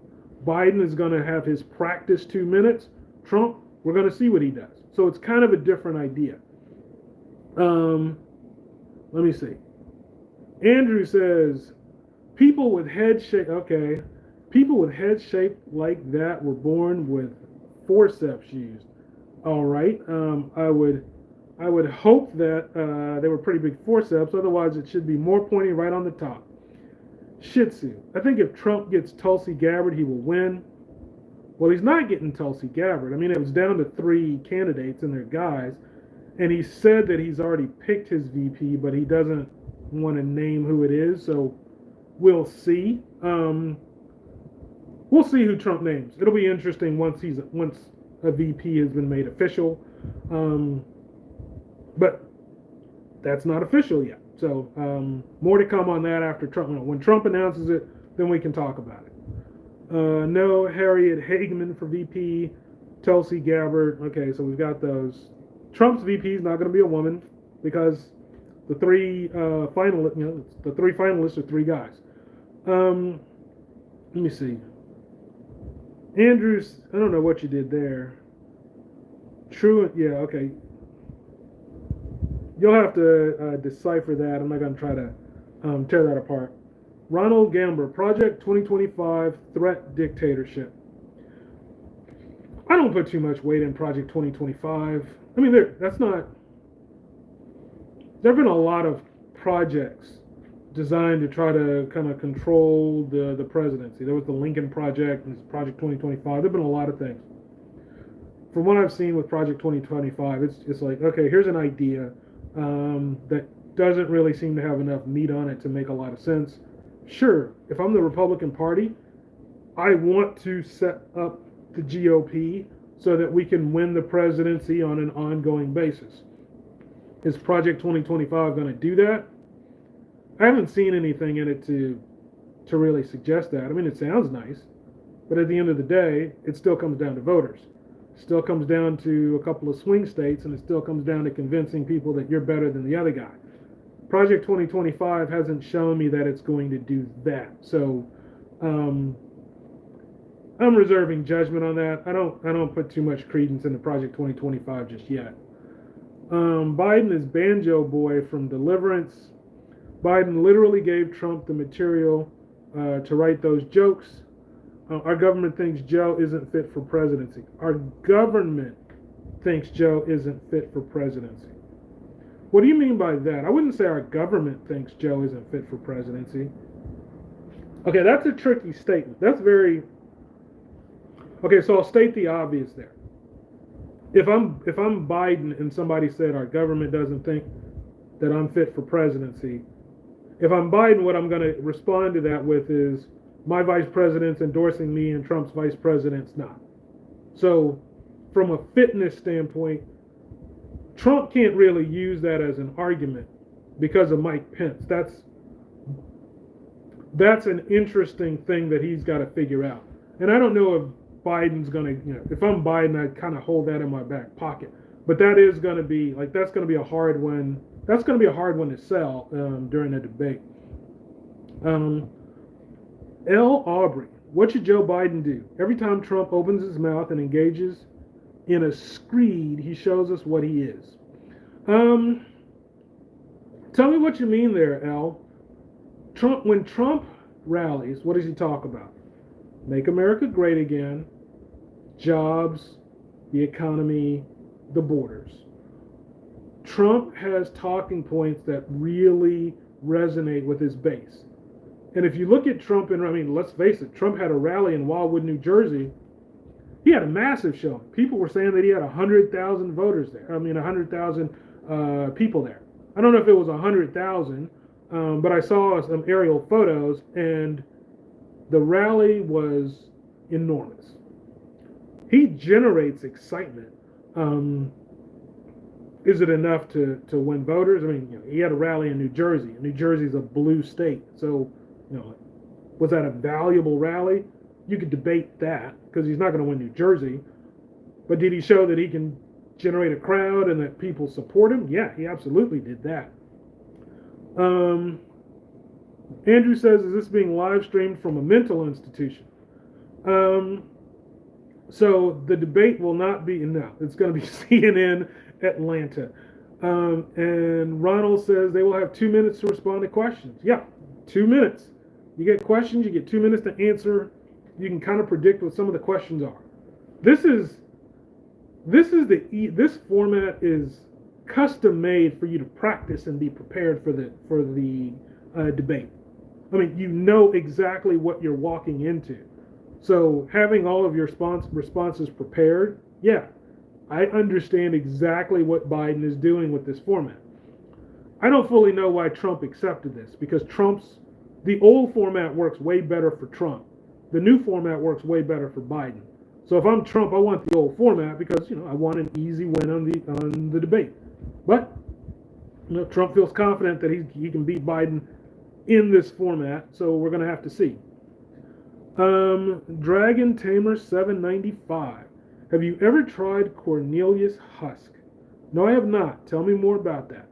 [SPEAKER 1] Biden is going to have his practice 2 minutes. Trump, we're going to see what he does. So it's kind of a different idea. Let me see. Andrew says, people with head shape like that were born with forceps used. All right. I would hope that they were pretty big forceps. Otherwise, it should be more pointy right on the top. Shih Tzu. I think if Trump gets Tulsi Gabbard, he will win. Well, he's not getting Tulsi Gabbard. I mean, it was down to 3 candidates and their guys. And he said that he's already picked his VP, but he doesn't want to name who it is. So we'll see. We'll see who Trump names. It'll be interesting once a VP has been made official. But that's not official yet. So more to come on that after Trump. When Trump announces it, then we can talk about it. No Harriet Hageman for VP, Tulsi Gabbard. Okay, so we've got those. Trump's VP is not going to be a woman because the 3 finalists are 3 guys. Let me see. Andrews, I don't know what you did there. True, yeah, okay. You'll have to decipher that. I'm not going to try to tear that apart. Ronald Gamber, Project 2025 Threat Dictatorship. I don't put too much weight in Project 2025. I mean, there have been a lot of projects designed to try to kind of control the presidency. There was the Lincoln Project and Project 2025. There have been a lot of things. From what I've seen with Project 2025, it's like, okay, here's an idea. that doesn't really seem to have enough meat on it to make a lot of sense. Sure, if I'm the Republican Party, I want to set up the GOP so that we can win the presidency on an ongoing basis. Is Project 2025 going to do that? I haven't seen anything in it to really suggest that. I mean, it sounds nice, but at the end of the day, it still comes down to voters. It still comes down to a couple of swing states, and it still comes down to convincing people that you're better than the other guy. Project 2025 hasn't shown me that it's going to do that. So I'm reserving judgment on that. I don't put too much credence into Project 2025 just yet. Biden is Banjo Boy from Deliverance. Biden literally gave Trump the material to write those jokes. Our government thinks Joe isn't fit for presidency. Our government thinks Joe isn't fit for presidency. What do you mean by that? I wouldn't say our government thinks Joe isn't fit for presidency. Okay, that's a tricky statement. That's very... Okay, so I'll state the obvious there. If I'm Biden and somebody said our government doesn't think that I'm fit for presidency, if I'm Biden, what I'm going to respond to that with is my vice president's endorsing me and Trump's vice president's not. So from a fitness standpoint, Trump can't really use that as an argument because of Mike Pence. That's an interesting thing that he's got to figure out. And I don't know if Biden's going to, if I'm Biden, I'd kind of hold that in my back pocket. But that is going to be, that's going to be a hard one. That's going to be a hard one to sell during the debate. L. Aubrey, what should Joe Biden do? Every time Trump opens his mouth and engages in a screed, he shows us what he is. Tell me what you mean there, L. When Trump rallies, what does he talk about? Make America great again, jobs, the economy, the borders. Trump has talking points that really resonate with his base. And if you look at Trump, let's face it, Trump had a rally in Wildwood, New Jersey. He had a massive showing. People were saying that he had 100,000 voters there. 100,000 people there. I don't know if it was 100,000, but I saw some aerial photos, and the rally was enormous. He generates excitement. Is it enough to win voters? He had a rally in New Jersey. And New Jersey's a blue state. So, was that a valuable rally? You could debate that because he's not going to win New Jersey. But did he show that he can generate a crowd and that people support him? Yeah, he absolutely did that. Andrew says, is this being live streamed from a mental institution? So the debate will not be, no, it's going to be CNN Atlanta. And Ronald says they will have 2 minutes to respond to questions. Yeah, 2 minutes. You get questions, you get 2 minutes to answer. You can kind of predict what some of the questions are. This format is custom made for you to practice and be prepared for the debate. You know exactly what you're walking into. So having all of your responses prepared, yeah, I understand exactly what Biden is doing with this format. I don't fully know why Trump accepted this, because the old format works way better for Trump. The new format works way better for Biden. So if I'm Trump, I want the old format because, I want an easy win on the debate. But Trump feels confident that he can beat Biden in this format, so we're going to have to see. Dragon Tamer 795. Have you ever tried Cornelius Husk? No, I have not. Tell me more about that.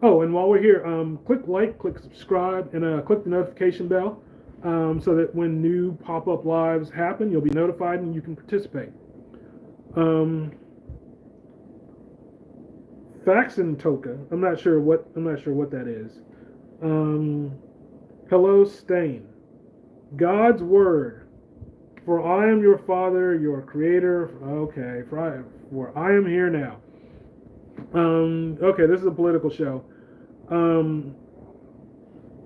[SPEAKER 1] Oh, and while we're here, click like, click subscribe, and click the notification bell so that when new pop-up lives happen, you'll be notified and you can participate. Faxentoka. I'm not sure what that is. Hello, Stain. God's word. For I am your father, your creator. Okay, for I am here now. Okay, this is a political show. I'm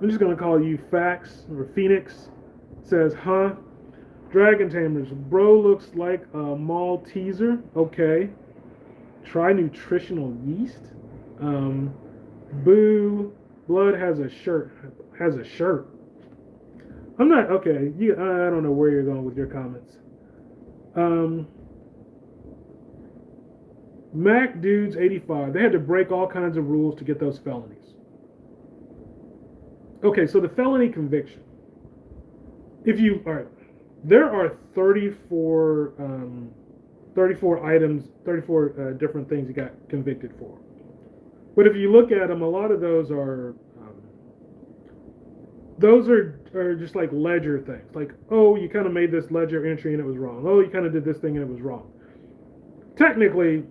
[SPEAKER 1] just gonna call you Fax or Phoenix. Says, huh? Dragon Tamers. Bro looks like a Malteser. Okay. Try nutritional yeast. Boo. Blood has a shirt. Has a shirt. I'm not okay. I don't know where you're going with your comments. Um, Mac Dudes 85. They had to break all kinds of rules to get those felonies. Okay, so the felony conviction. If you all right, there are 34 items, 34 different things he got convicted for. But if you look at them, a lot of those are just like ledger things. Like, oh, you kind of made this ledger entry and it was wrong. Oh, you kind of did this thing and it was wrong. Technically,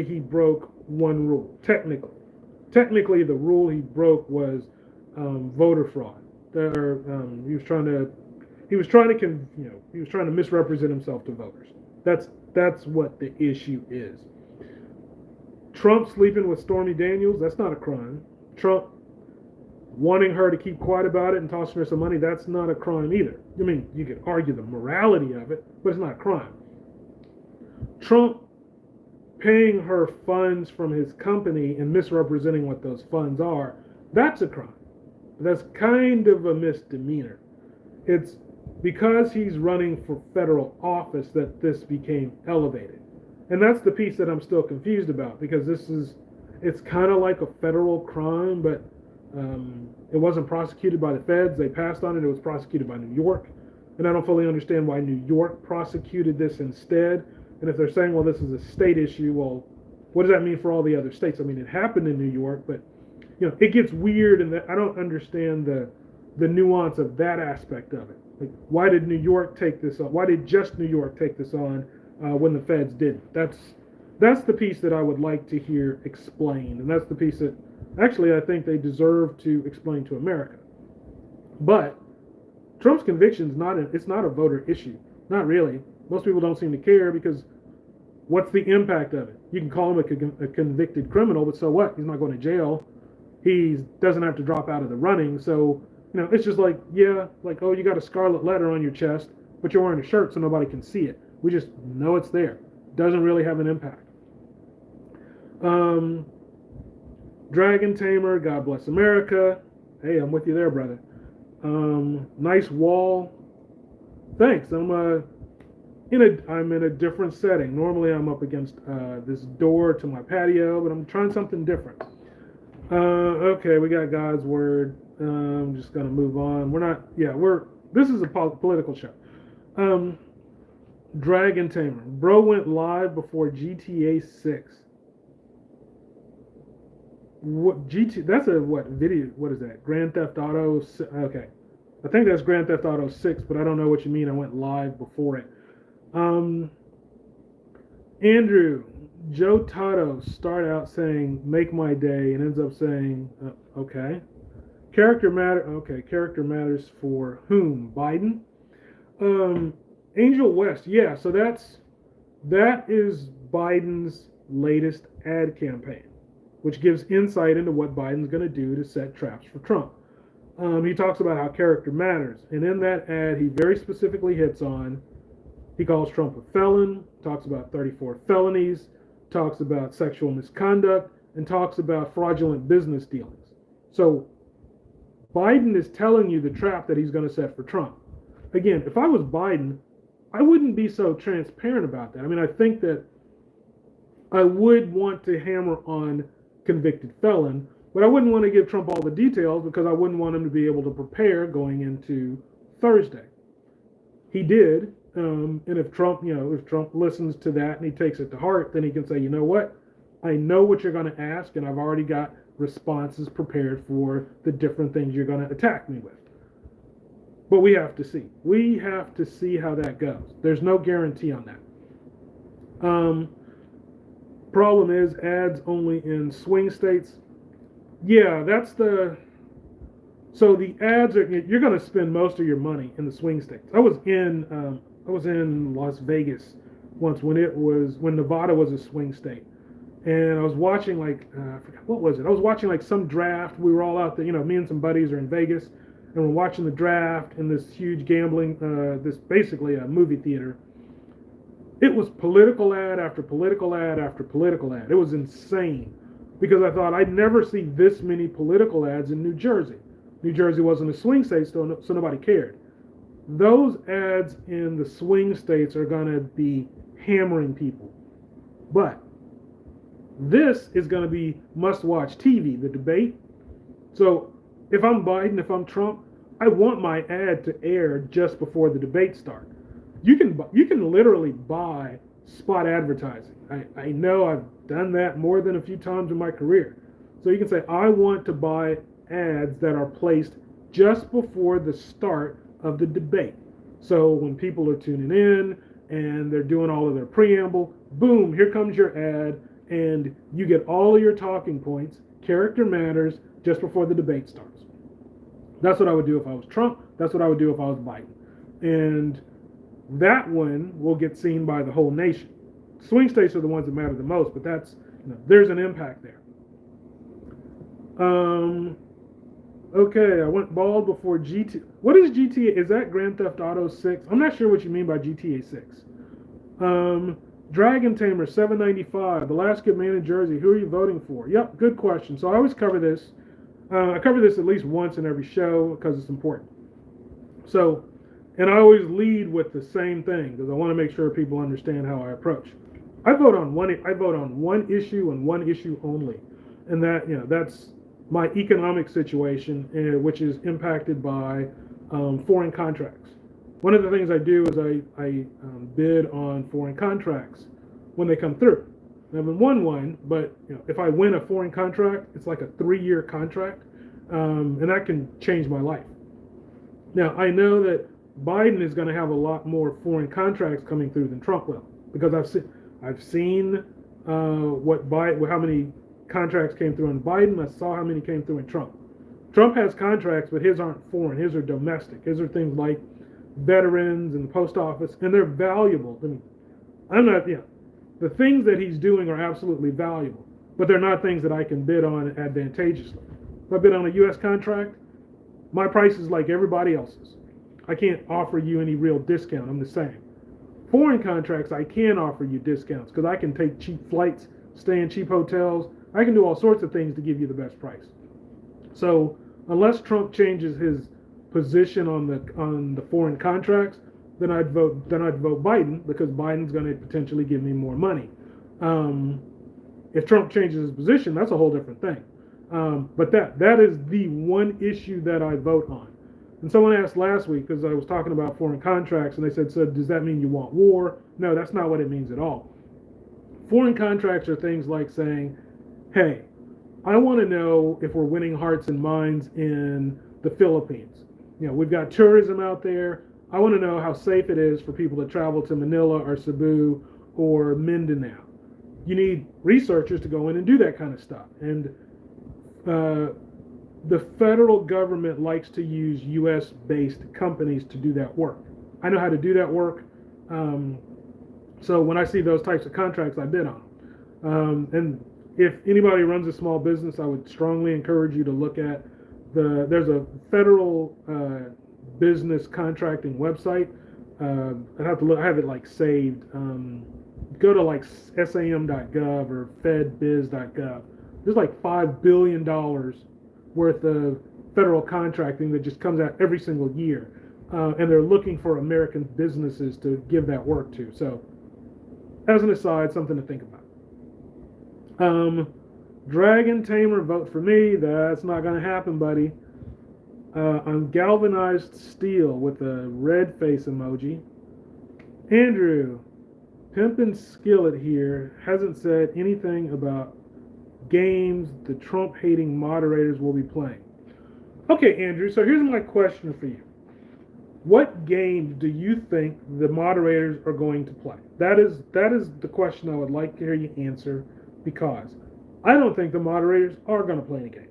[SPEAKER 1] he broke one rule. Technically, the rule he broke was voter fraud. He was trying to misrepresent himself to voters. That's what the issue is. Trump sleeping with Stormy Daniels, that's not a crime. Trump wanting her to keep quiet about it and tossing her some money, that's not a crime either. I mean, you could argue the morality of it, but it's not a crime. Trump paying her funds from his company and misrepresenting what those funds are, that's a crime. That's kind of a misdemeanor. It's because he's running for federal office that this became elevated. And that's the piece that I'm still confused about, because it's kind of like a federal crime, but it wasn't prosecuted by the feds. They passed on it. It was prosecuted by New York. And I don't fully understand why New York prosecuted this instead. And if they're saying, well, this is a state issue, well, what does that mean for all the other states? I mean, it happened in New York, but it gets weird, and I don't understand the nuance of that aspect of it. Like, why did New York take this on? Why did just New York take this on when the feds didn't? That's the piece that I would like to hear explained, and that's the piece that actually I think they deserve to explain to America. But Trump's conviction it's not a voter issue. Not really. Most people don't seem to care, because what's the impact of it? You can call him a convicted criminal, but so what? He's not going to jail. He doesn't have to drop out of the running. So, it's just like, oh, you got a scarlet letter on your chest, but you're wearing a shirt so nobody can see it. We just know it's there. Doesn't really have an impact. Dragon Tamer, God bless America. Hey, I'm with you there, brother. Nice wall. Thanks. I'm in a different setting. Normally I'm up against this door to my patio, but I'm trying something different. Okay, we got God's word. I'm just gonna move on. This is a political show. Dragon Tamer. Bro went live before GTA 6. That's a video? What is that? Grand Theft Auto. Okay, I think that's Grand Theft Auto 6, but I don't know what you mean. I went live before it. Andrew, Joe Tato start out saying "make my day" and ends up saying okay. Character matters for whom? Biden. Angel West. Yeah, so that is Biden's latest ad campaign, which gives insight into what Biden's going to do to set traps for Trump. He talks about how character matters, and in that ad, he very specifically hits on. He calls Trump a felon, talks about 34 felonies, talks about sexual misconduct, and talks about fraudulent business dealings. So Biden is telling you the trap that he's going to set for Trump. Again, if I was Biden, I wouldn't be so transparent about that. I mean, I think that I would want to hammer on convicted felon, but I wouldn't want to give Trump all the details, because I wouldn't want him to be able to prepare going into Thursday. He did. And if Trump listens to that and he takes it to heart, then he can say, you know what? I know what you're going to ask, and I've already got responses prepared for the different things you're going to attack me with. But we have to see. We have to see how that goes. There's no guarantee on that. Problem is, ads only in swing states. Yeah, so the ads you're going to spend most of your money in the swing states. I was in Las Vegas once when Nevada was a swing state, and I was watching I forgot what was it. I was watching some draft. We were all out there, me and some buddies are in Vegas, and we're watching the draft in this huge gambling, this basically a movie theater. It was political ad after political ad after political ad. It was insane. because I thought I'd never see this many political ads in New Jersey. New Jersey wasn't a swing state, so nobody cared. Those ads in the swing states are going to be hammering people. But this is going to be must-watch TV, the debate. So if I'm Biden, if I'm Trump, I want my ad to air just before the debate starts. You can literally buy spot advertising. I know I've done that more than a few times in my career. So you can say, I want to buy ads that are placed just before the start of the debate. So when people are tuning in and they're doing all of their preamble, boom, here comes your ad, and you get all of your talking points, character matters, just before the debate starts. That's what I would do if I was Trump. That's what I would do if I was Biden. And that one will get seen by the whole nation. Swing states are the ones that matter the most, but that's, there's an impact there. Okay, I went bald before GTA. What is GTA? Is that Grand Theft Auto 6? I'm not sure what you mean by GTA 6. Dragon Tamer 795, the last good man in Jersey. Who are you voting for? Yep, good question. So I always cover this. I cover this at least once in every show because it's important. So, and I always lead with the same thing because I want to make sure people understand how I approach. I vote on one issue and one issue only, and that's my economic situation, which is impacted by foreign contracts. One of the things I do is I bid on foreign contracts when they come through. I haven't won one, but if I win a foreign contract, it's like a 3-year contract, and that can change my life. Now, I know that Biden is going to have a lot more foreign contracts coming through than Trump will, because I've seen how many contracts came through in Biden. I saw how many came through in Trump. Trump has contracts, but his aren't foreign. His are domestic. His are things like veterans and the post office, and they're valuable. I mean, the things that he's doing are absolutely valuable, but they're not things that I can bid on advantageously. If I bid on a U.S. contract, my price is like everybody else's. I can't offer you any real discount. I'm the same. Foreign contracts, I can offer you discounts because I can take cheap flights, stay in cheap hotels. I can do all sorts of things to give you the best price. So unless Trump changes his position on the foreign contracts, then I'd vote Biden, because Biden's going to potentially give me more money. If Trump changes his position, that's a whole different thing. But that is the one issue that I vote on. And someone asked last week, because I was talking about foreign contracts, and they said, so does that mean you want war? No, that's not what it means at all. Foreign contracts are things like saying, hey, I want to know if we're winning hearts and minds in the Philippines. We've got tourism out there. I want to know how safe it is for people to travel to Manila or Cebu or Mindanao. You need researchers to go in and do that kind of stuff. And the federal government likes to use U.S.-based companies to do that work. I know how to do that work. So when I see those types of contracts, I bid on them. And if anybody runs a small business, I would strongly encourage you to look at there's a federal business contracting website. I have to look. I have it like saved. Go to like sam.gov or fedbiz.gov. There's like $5 billion worth of federal contracting that just comes out every single year, and they're looking for American businesses to give that work to. So, as an aside, something to think about. Dragon Tamer, vote for me. That's not going to happen, buddy. On galvanized steel with a red face emoji. Andrew, Pimpin' Skillet here hasn't said anything about games the Trump-hating moderators will be playing. Okay, Andrew, so here's my question for you. What games do you think the moderators are going to play? That is the question I would like to hear you answer, because I don't think the moderators are going to play any games.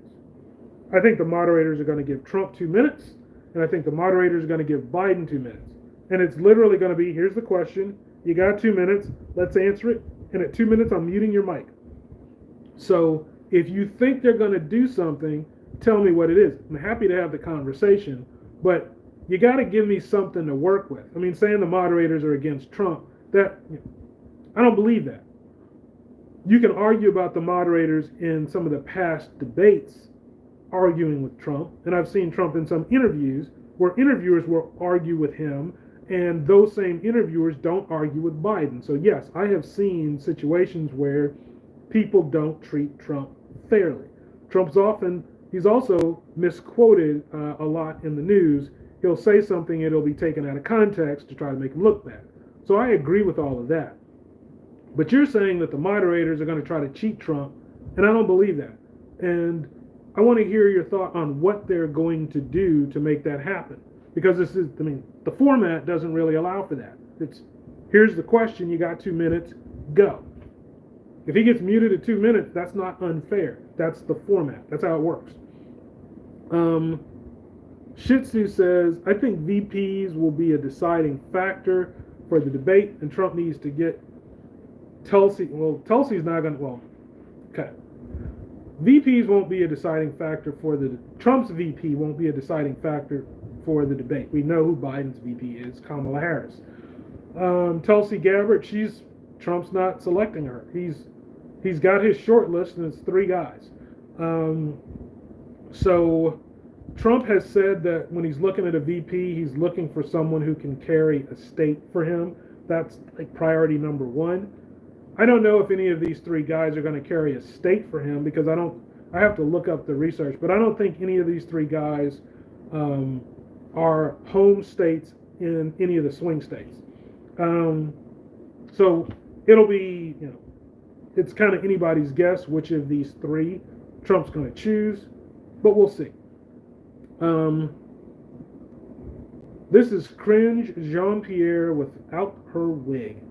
[SPEAKER 1] I think the moderators are going to give Trump 2 minutes, and I think the moderators are going to give Biden 2 minutes. And it's literally going to be, here's the question, you got 2 minutes, let's answer it, and at 2 minutes I'm muting your mic. So if you think they're going to do something, tell me what it is. I'm happy to have the conversation, but you got to give me something to work with. I mean, saying the moderators are against Trump, I don't believe that. You can argue about the moderators in some of the past debates arguing with Trump, and I've seen Trump in some interviews where interviewers will argue with him, and those same interviewers don't argue with Biden. So yes, I have seen situations where people don't treat Trump fairly. He's also misquoted a lot in the news. He'll say something and it'll be taken out of context to try to make him look bad. So I agree with all of that. But you're saying that the moderators are going to try to cheat Trump, and I don't believe that. And I want to hear your thought on what they're going to do to make that happen. Because the format doesn't really allow for that. Here's the question, you got 2 minutes, go. If he gets muted at 2 minutes, that's not unfair. That's the format. That's how it works. Shitsu says, I think VPs will be a deciding factor for the debate, and Trump needs to get Tulsi. Well, Tulsi's not going to, okay. VPs won't be a deciding factor Trump's VP won't be a deciding factor for the debate. We know who Biden's VP is, Kamala Harris. Tulsi Gabbard, Trump's not selecting her. He's got his short list, and it's 3 guys. So Trump has said that when he's looking at a VP, he's looking for someone who can carry a state for him. That's like priority number 1. I don't know if any of these 3 guys are going to carry a state for him because I have to look up the research, but I don't think any of these 3 guys are home states in any of the swing states. So it'll be, it's kind of anybody's guess which of these 3 Trump's going to choose, but we'll see. This is cringe Jean-Pierre without her wig.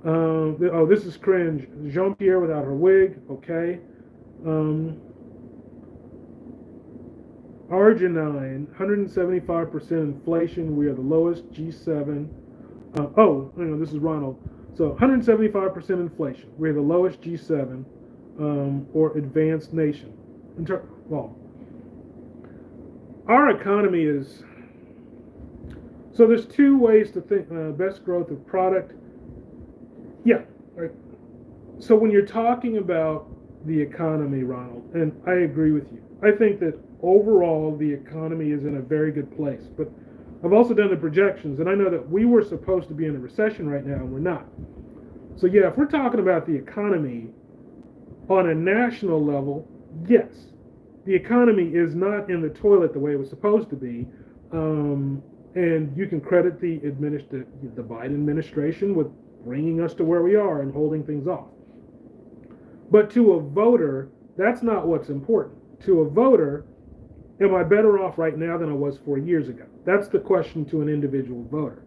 [SPEAKER 1] This is cringe Jean-Pierre without her wig. Okay. Arginine, 175% inflation. We are the lowest G7. This is Ronald. So 175% inflation. We're the lowest G7 or advanced nation. Our economy is. So there's 2 ways to think. Best growth of product. Yeah. Right. So when you're talking about the economy, Ronald, and I agree with you, I think that overall the economy is in a very good place. But I've also done the projections, and I know that we were supposed to be in a recession right now, and we're not. So yeah, if we're talking about the economy on a national level, yes, the economy is not in the toilet the way it was supposed to be. And you can credit the Biden administration with bringing us to where we are and holding things off. But to a voter, that's not what's important. To a voter, am I better off right now than I was 4 years ago? That's the question to an individual voter.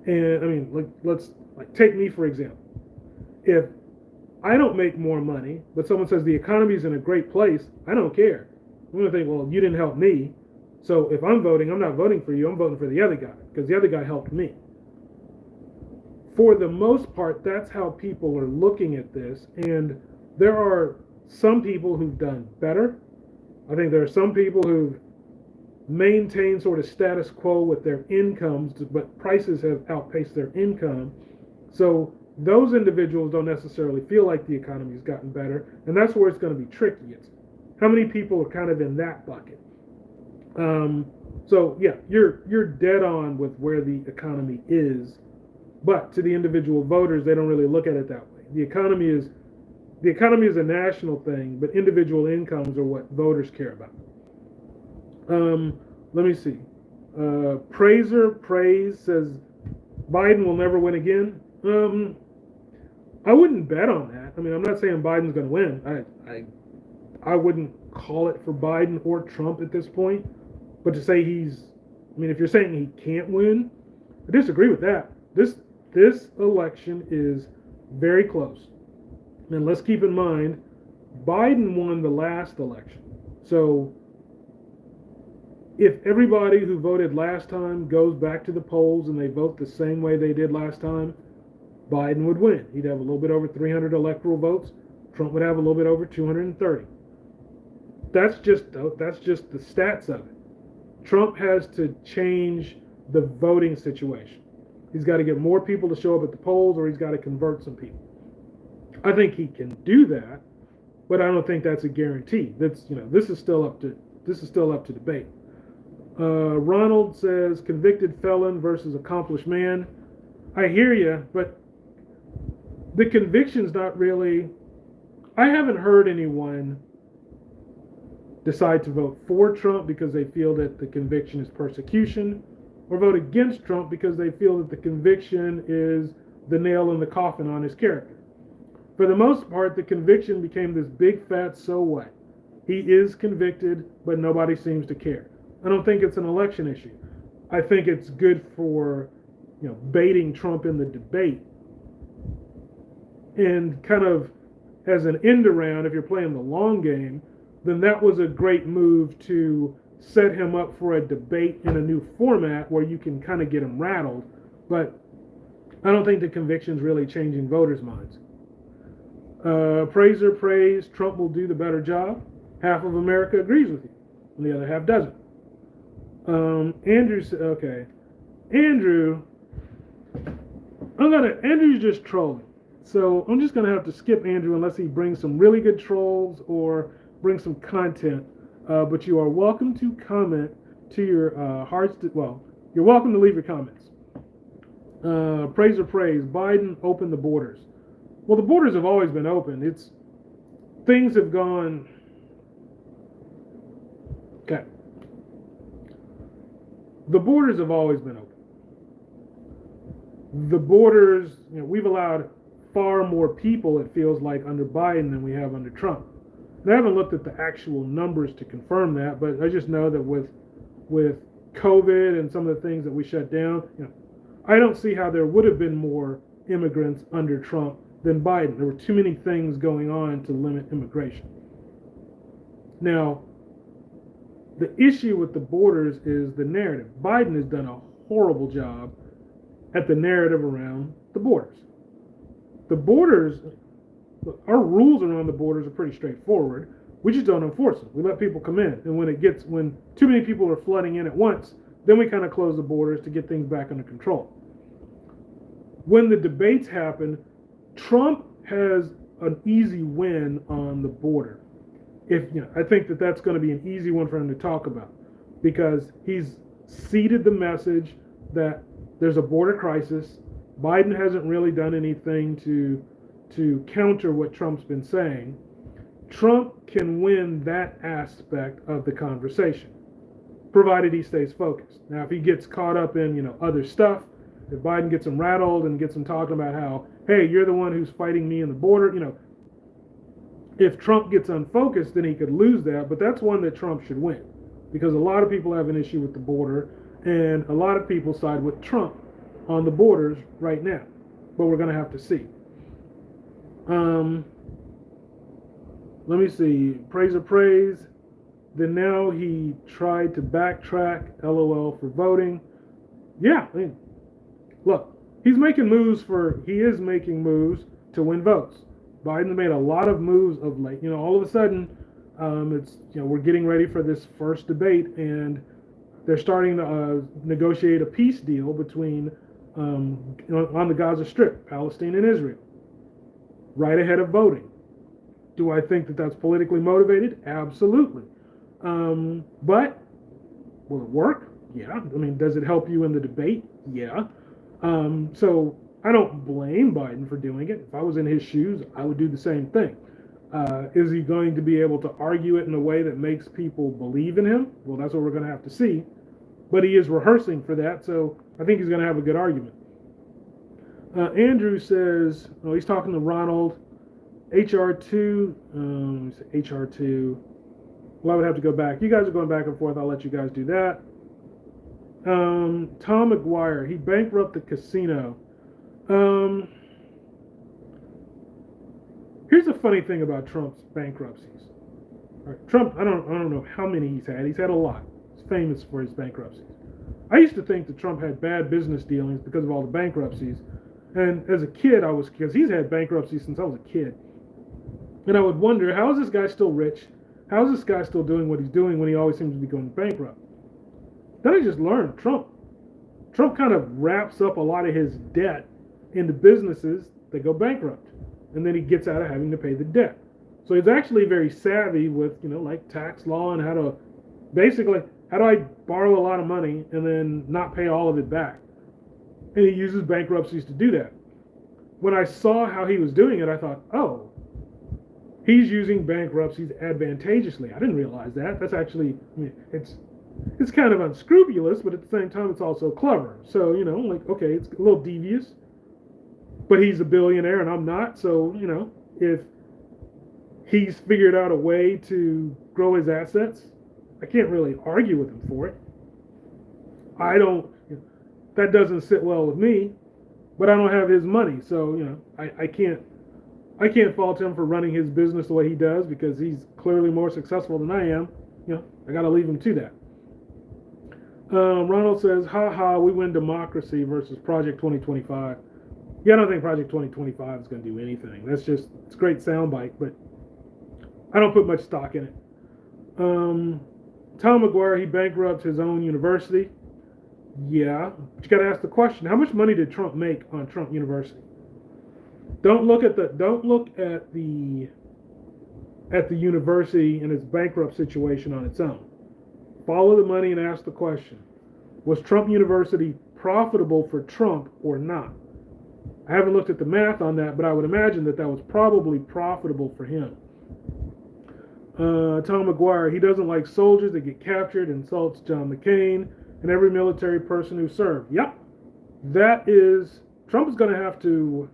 [SPEAKER 1] And let's take me for example. If I don't make more money, but someone says the economy's in a great place, I don't care. I'm going to think, well, you didn't help me. So if I'm voting, I'm not voting for you, I'm voting for the other guy because the other guy helped me. For the most part, that's how people are looking at this. And there are some people who've done better. I think there are some people who've maintained sort of status quo with their incomes, but prices have outpaced their income. So those individuals don't necessarily feel like the economy's gotten better. And that's where it's going to be tricky. It's how many people are kind of in that bucket. So yeah, you're dead on with where the economy is. But to the individual voters, they don't really look at it that way. The economy is a national thing, but individual incomes are what voters care about. Let me see. Praise says Biden will never win again. I wouldn't bet on that. I'm not saying Biden's going to win. I wouldn't call it for Biden or Trump at this point. But to say if you're saying he can't win, I disagree with that. This election is very close. And let's keep in mind, Biden won the last election. So if everybody who voted last time goes back to the polls and they vote the same way they did last time, Biden would win. He'd have a little bit over 300 electoral votes. Trump would have a little bit over 230. That's just the stats of it. Trump has to change the voting situation. He's got to get more people to show up at the polls, or he's got to convert some people. I think he can do that, but I don't think that's a guarantee. That's this is still up to debate. Ronald says convicted felon versus accomplished man. I hear you, but the conviction's not really. I haven't heard anyone decide to vote for Trump because they feel that the conviction is persecution, or vote against Trump because they feel that the conviction is the nail in the coffin on his character. For the most part, the conviction became this big fat so what. He is convicted, but nobody seems to care. I don't think it's an election issue. I think it's good for baiting Trump in the debate and kind of as an end around, if you're playing the long game, then that was a great move to set him up for a debate in a new format where you can kind of get him rattled. But I don't think the conviction's really changing voters' minds. Praiser praise, Trump will do the better job. Half of America agrees with you, and the other half doesn't. Andrew said, okay. Andrew's just trolling. So I'm just going to have to skip Andrew unless he brings some really good trolls or brings some content. But you are welcome to comment to your heart's, you're welcome to leave your comments. Praise or praise, Biden opened the borders. Well, the borders have always been open. Things have gone. Okay. The borders have always been open. The borders, we've allowed far more people, it feels like, under Biden than we have under Trump. And I haven't looked at the actual numbers to confirm that, but I just know that with COVID and some of the things that we shut down, I don't see how there would have been more immigrants under Trump than Biden. There were too many things going on to limit immigration. Now, the issue with the borders is the narrative. Biden has done a horrible job at the narrative around the borders. The borders, our rules around the borders are pretty straightforward. We just don't enforce them. We let people come in. And when too many people are flooding in at once, then we kind of close the borders to get things back under control. When the debates happen, Trump has an easy win on the border. I think that's going to be an easy one for him to talk about because he's seeded the message that there's a border crisis. Biden hasn't really done anything to counter what Trump's been saying. Trump can win that aspect of the conversation, provided he stays focused. Now, if he gets caught up in other stuff, if Biden gets him rattled and gets him talking about how, hey, you're the one who's fighting me in the border, if Trump gets unfocused, then he could lose that. But that's one that Trump should win because a lot of people have an issue with the border and a lot of people side with Trump on the borders right now. But we're going to have to see. Let me see. Praise or praise. Then now he tried to backtrack. LOL for voting. Yeah. Look, he is making moves to win votes. Biden made a lot of moves of late. All of a sudden, we're getting ready for this first debate, and they're starting to negotiate a peace deal between on the Gaza Strip, Palestine and Israel, right ahead of voting. Do I think that that's politically motivated? Absolutely. But will it work? Yeah. Does it help you in the debate? Yeah. So I don't blame Biden for doing it. If I was in his shoes, I would do the same thing. Is he going to be able to argue it in a way that makes people believe in him? Well, that's what we're going to have to see. But he is rehearsing for that, so I think he's going to have a good argument. Andrew says, he's talking to Ronald. HR2, HR2. Well, I would have to go back. You guys are going back and forth. I'll let you guys do that. Tom McGuire, he bankrupted the casino. Here's the funny thing about Trump's bankruptcies. Right, Trump, I don't know how many he's had. He's had a lot. He's famous for his bankruptcies. I used to think that Trump had bad business dealings because of all the bankruptcies. And as a kid, because he's had bankruptcies since I was a kid. And I would wonder, how is this guy still rich? How is this guy still doing what he's doing when he always seems to be going bankrupt? Then I just learned Trump kind of wraps up a lot of his debt into businesses that go bankrupt. and then he gets out of having to pay the debt. So he's actually very savvy with, like tax law and how to basically, how do I borrow a lot of money and then not pay all of it back? And he uses bankruptcies to do that. When I saw how he was doing it, I thought, oh, he's using bankruptcies advantageously. I didn't realize that. That's actually, it's kind of unscrupulous, but at the same time, it's also clever. So, like, okay, it's a little devious, but he's a billionaire and I'm not. So, if he's figured out a way to grow his assets, I can't really argue with him for it. That doesn't sit well with me, but I don't have his money. So, I can't fault him for running his business the way he does because he's clearly more successful than I am. I got to leave him to that. Ronald says, we win democracy versus Project 2025. Yeah, I don't think Project 2025 is going to do anything. It's a great soundbite, but I don't put much stock in it. Tom McGuire, he bankrupts his own university. Yeah, but you got to ask the question: how much money did Trump make on Trump University? Don't look at the university and its bankrupt situation on its own. Follow the money and ask the question: was Trump University profitable for Trump or not? I haven't looked at the math on that, but I would imagine that was probably profitable for him. Tom McGuire, he doesn't like soldiers that get captured, insults John McCain and every military person who served. Yep, Trump is going to have to.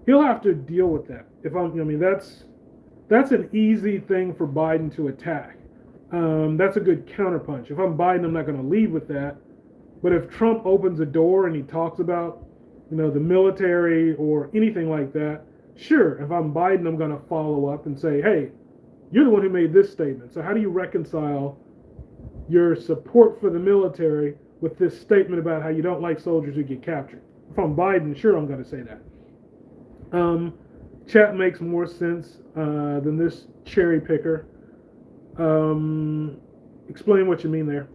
[SPEAKER 1] He'll have to deal with that. That's an easy thing for Biden to attack. That's a good counterpunch. If I'm Biden, I'm not going to lead with that. But if Trump opens a door and he talks about, the military or anything like that, sure. If I'm Biden, I'm going to follow up and say, hey, you're the one who made this statement. So how do you reconcile your support for the military with this statement about how you don't like soldiers who get captured? If I'm Biden, sure, I'm going to say that. Chat makes more sense than this cherry picker. Explain what you mean there.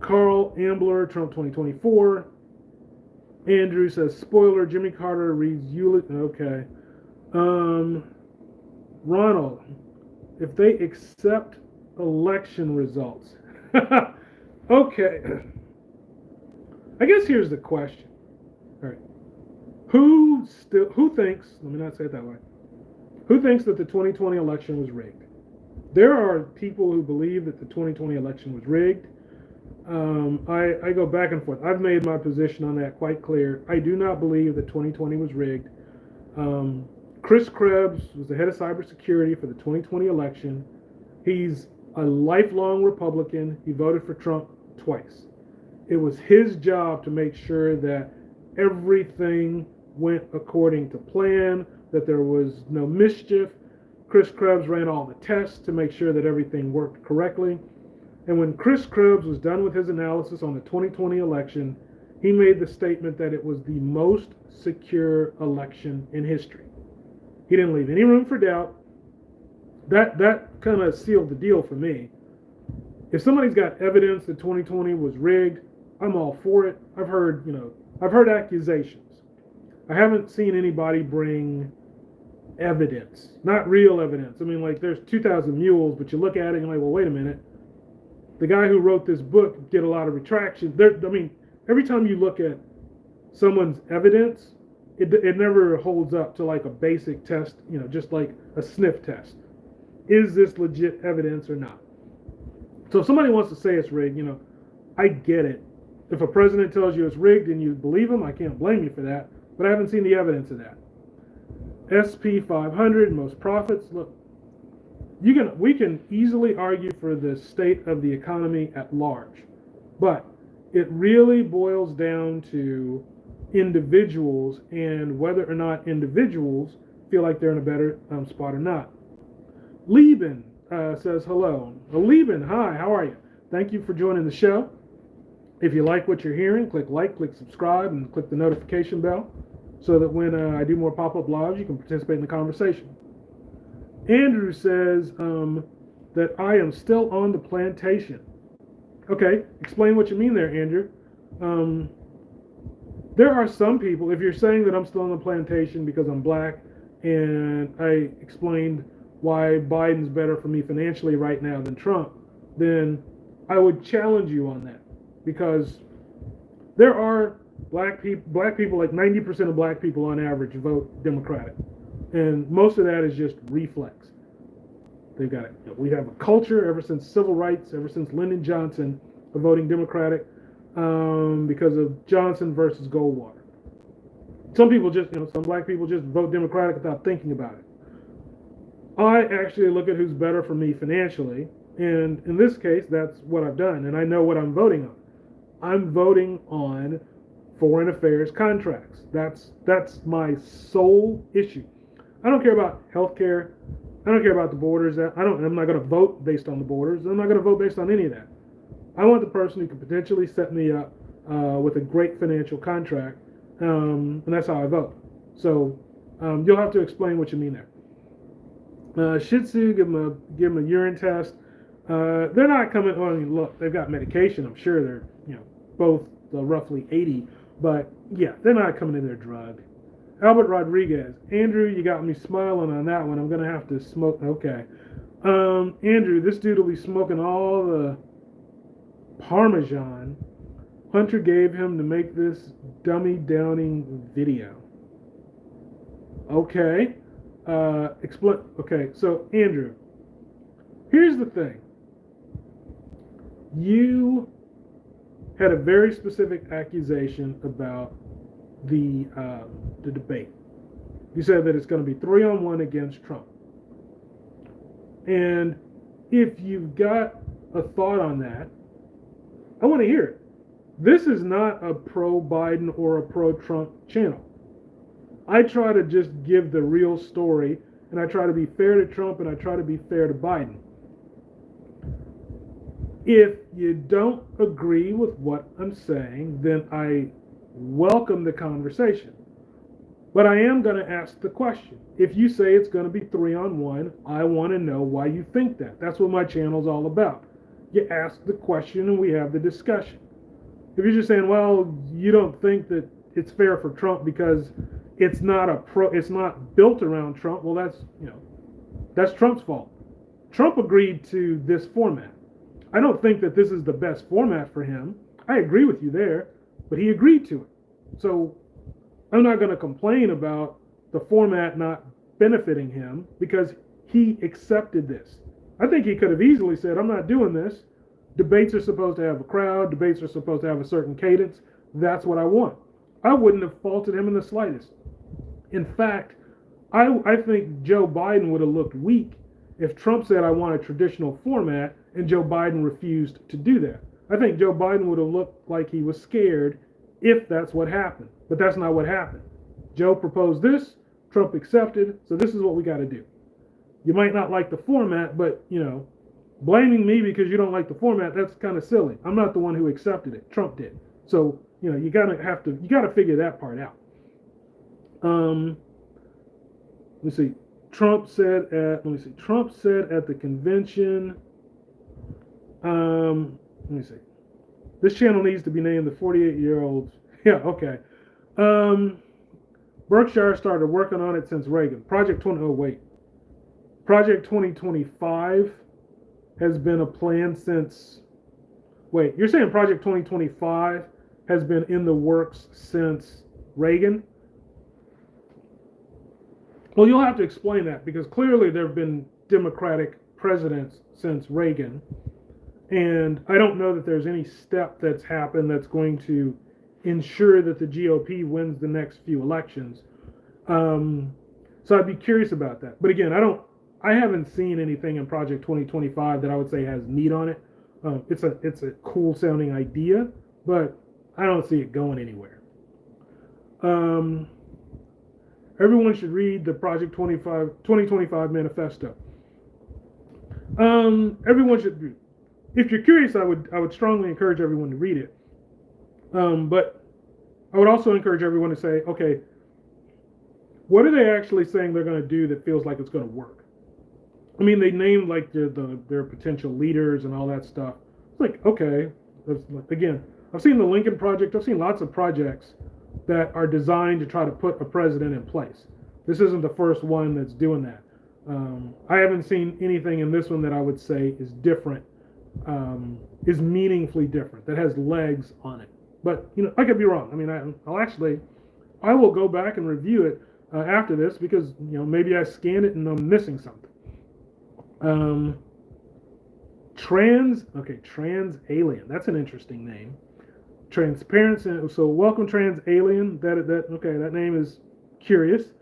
[SPEAKER 1] Carl Ambler, Trump 2024. Andrew says, spoiler, Jimmy Carter reads eulogy. Okay. Ronald, if they accept election results. Okay. I guess here's the question. All right. Who thinks, let me not say it that way, who thinks that the 2020 election was rigged? There are people who believe that the 2020 election was rigged. I go back and forth. I've made my position on that quite clear. I do not believe that 2020 was rigged. Chris Krebs was the head of cybersecurity for the 2020 election. He's a lifelong Republican. He voted for Trump twice. It was his job to make sure that everything went according to plan, that there was no mischief. Chris Krebs ran all the tests to make sure that everything worked correctly. And when Chris Krebs was done with his analysis on the 2020 election, he made the statement that it was the most secure election in history. He didn't leave any room for doubt. That kind of sealed the deal for me. If somebody's got evidence that 2020 was rigged, I'm all for it. I've heard accusations. I haven't seen anybody bring evidence, not real evidence. There's 2,000 mules, but you look at it and you're like, well, wait a minute. The guy who wrote this book did a lot of retractions. Every time you look at someone's evidence, it never holds up to like a basic test, just like a sniff test. Is this legit evidence or not? So if somebody wants to say it's rigged, I get it. If a president tells you it's rigged and you believe him, I can't blame you for that. But I haven't seen the evidence of that. SP 500, most profits. Look, we can easily argue for the state of the economy at large, but it really boils down to individuals and whether or not individuals feel like they're in a better spot or not. Lieben says hello. Lieben, hi, how are you? Thank you for joining the show. If you like what you're hearing, click like, click subscribe, and click the notification bell so that when I do more pop-up lives, you can participate in the conversation. Andrew says that I am still on the plantation. Okay, explain what you mean there, Andrew. There are some people, if you're saying that I'm still on the plantation because I'm black, and I explained why Biden's better for me financially right now than Trump, then I would challenge you on that. Because there are black people, like 90% of black people on average vote Democratic. And most of that is just reflex. They've got it. We have a culture ever since civil rights, ever since Lyndon Johnson, of voting Democratic because of Johnson versus Goldwater. Some people just, some black people just vote Democratic without thinking about it. I actually look at who's better for me financially, and in this case, that's what I've done, and I know what I'm voting on. I'm voting on foreign affairs contracts. That's my sole issue. I don't care about healthcare. I don't care about the borders. I'm not going to vote based on the borders. I'm not going to vote based on any of that. I want the person who could potentially set me up with a great financial contract, and that's how I vote. So you'll have to explain what you mean there. Shih Tzu, give them a urine test. They're not coming. I mean, look, they've got medication. I'm sure they're both roughly 80, but yeah, they're not coming in their drug. Albert Rodriguez, Andrew, you got me smiling on that one. I'm gonna have to smoke. Okay, Andrew, this dude will be smoking all the Parmesan Hunter gave him to make this dummy downing video. Okay, explain. Okay, so Andrew, here's the thing. You had a very specific accusation about the debate. You said that it's going to be 3-on-1 against Trump. And if you've got a thought on that, I want to hear it. This is not a pro-Biden or a pro-Trump channel. I try to just give the real story, and I try to be fair to Trump, and I try to be fair to Biden. If you don't agree with what I'm saying, then I welcome the conversation. But I am going to ask the question. If you say it's going to be 3-on-1, I want to know why you think that. That's what my channel's all about. You ask the question and we have the discussion. If you're just saying, well, you don't think that it's fair for Trump because it's not built around Trump, well, that's Trump's fault. Trump agreed to this format. I don't think that this is the best format for him. I agree with you there, but he agreed to it. So I'm not going to complain about the format not benefiting him because he accepted this. I think he could have easily said, I'm not doing this. Debates are supposed to have a crowd. Debates are supposed to have a certain cadence. That's what I want. I wouldn't have faulted him in the slightest. In fact, I think Joe Biden would have looked weak if Trump said, I want a traditional format, and Joe Biden refused to do that. I think Joe Biden would have looked like he was scared if that's what happened. But that's not what happened. Joe proposed this, Trump accepted, so this is what we got to do. You might not like the format, but, blaming me because you don't like the format, that's kind of silly. I'm not the one who accepted it. Trump did. So, you got to figure that part out. Let's see. Trump said at the convention, let me see. This channel needs to be named the 48-year-olds. Yeah, okay. Berkshire started working on it since Reagan. Project 2025 has been a plan since, you're saying Project 2025 has been in the works since Reagan? Well, you'll have to explain that because clearly there have been Democratic presidents since Reagan. And I don't know that there's any step that's happened that's going to ensure that the GOP wins the next few elections. So I'd be curious about that. But again, I haven't seen anything in Project 2025 that I would say has meat on it. It's a cool sounding idea, but I don't see it going anywhere. Everyone should read the Project 2025 manifesto. Everyone should read. If you're curious, I would strongly encourage everyone to read it. But I would also encourage everyone to say, okay, what are they actually saying they're going to do that feels like it's going to work? I mean, they named like their potential leaders and all that stuff. It's like, okay, again, I've seen the Lincoln Project. I've seen lots of projects that are designed to try to put a president in place. This isn't the first one that's doing that. I haven't seen anything in this one that I would say is different, is meaningfully different, that has legs on it. But I could be wrong. I mean, I will go back and review it after this because maybe I scanned it and I'm missing something. Trans alien. That's an interesting name. Transparency. So welcome, trans alien. That name is curious.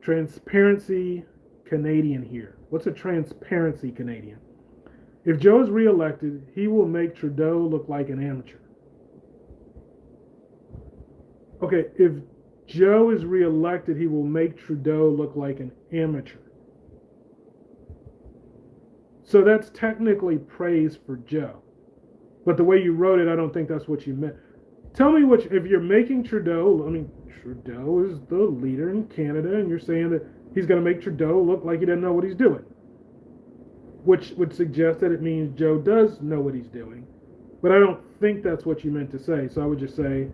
[SPEAKER 1] Transparency Canadian here. What's a transparency Canadian? If Joe is reelected, he will make Trudeau look like an amateur. Okay, if Joe is reelected, he will make Trudeau look like an amateur. So that's technically praise for Joe. But the way you wrote it, I don't think that's what you meant. Tell me if you're making Trudeau, Trudeau is the leader in Canada, and you're saying that he's going to make Trudeau look like he doesn't know what he's doing, which would suggest that it means Joe does know what he's doing. But I don't think that's what you meant to say. So I would just say,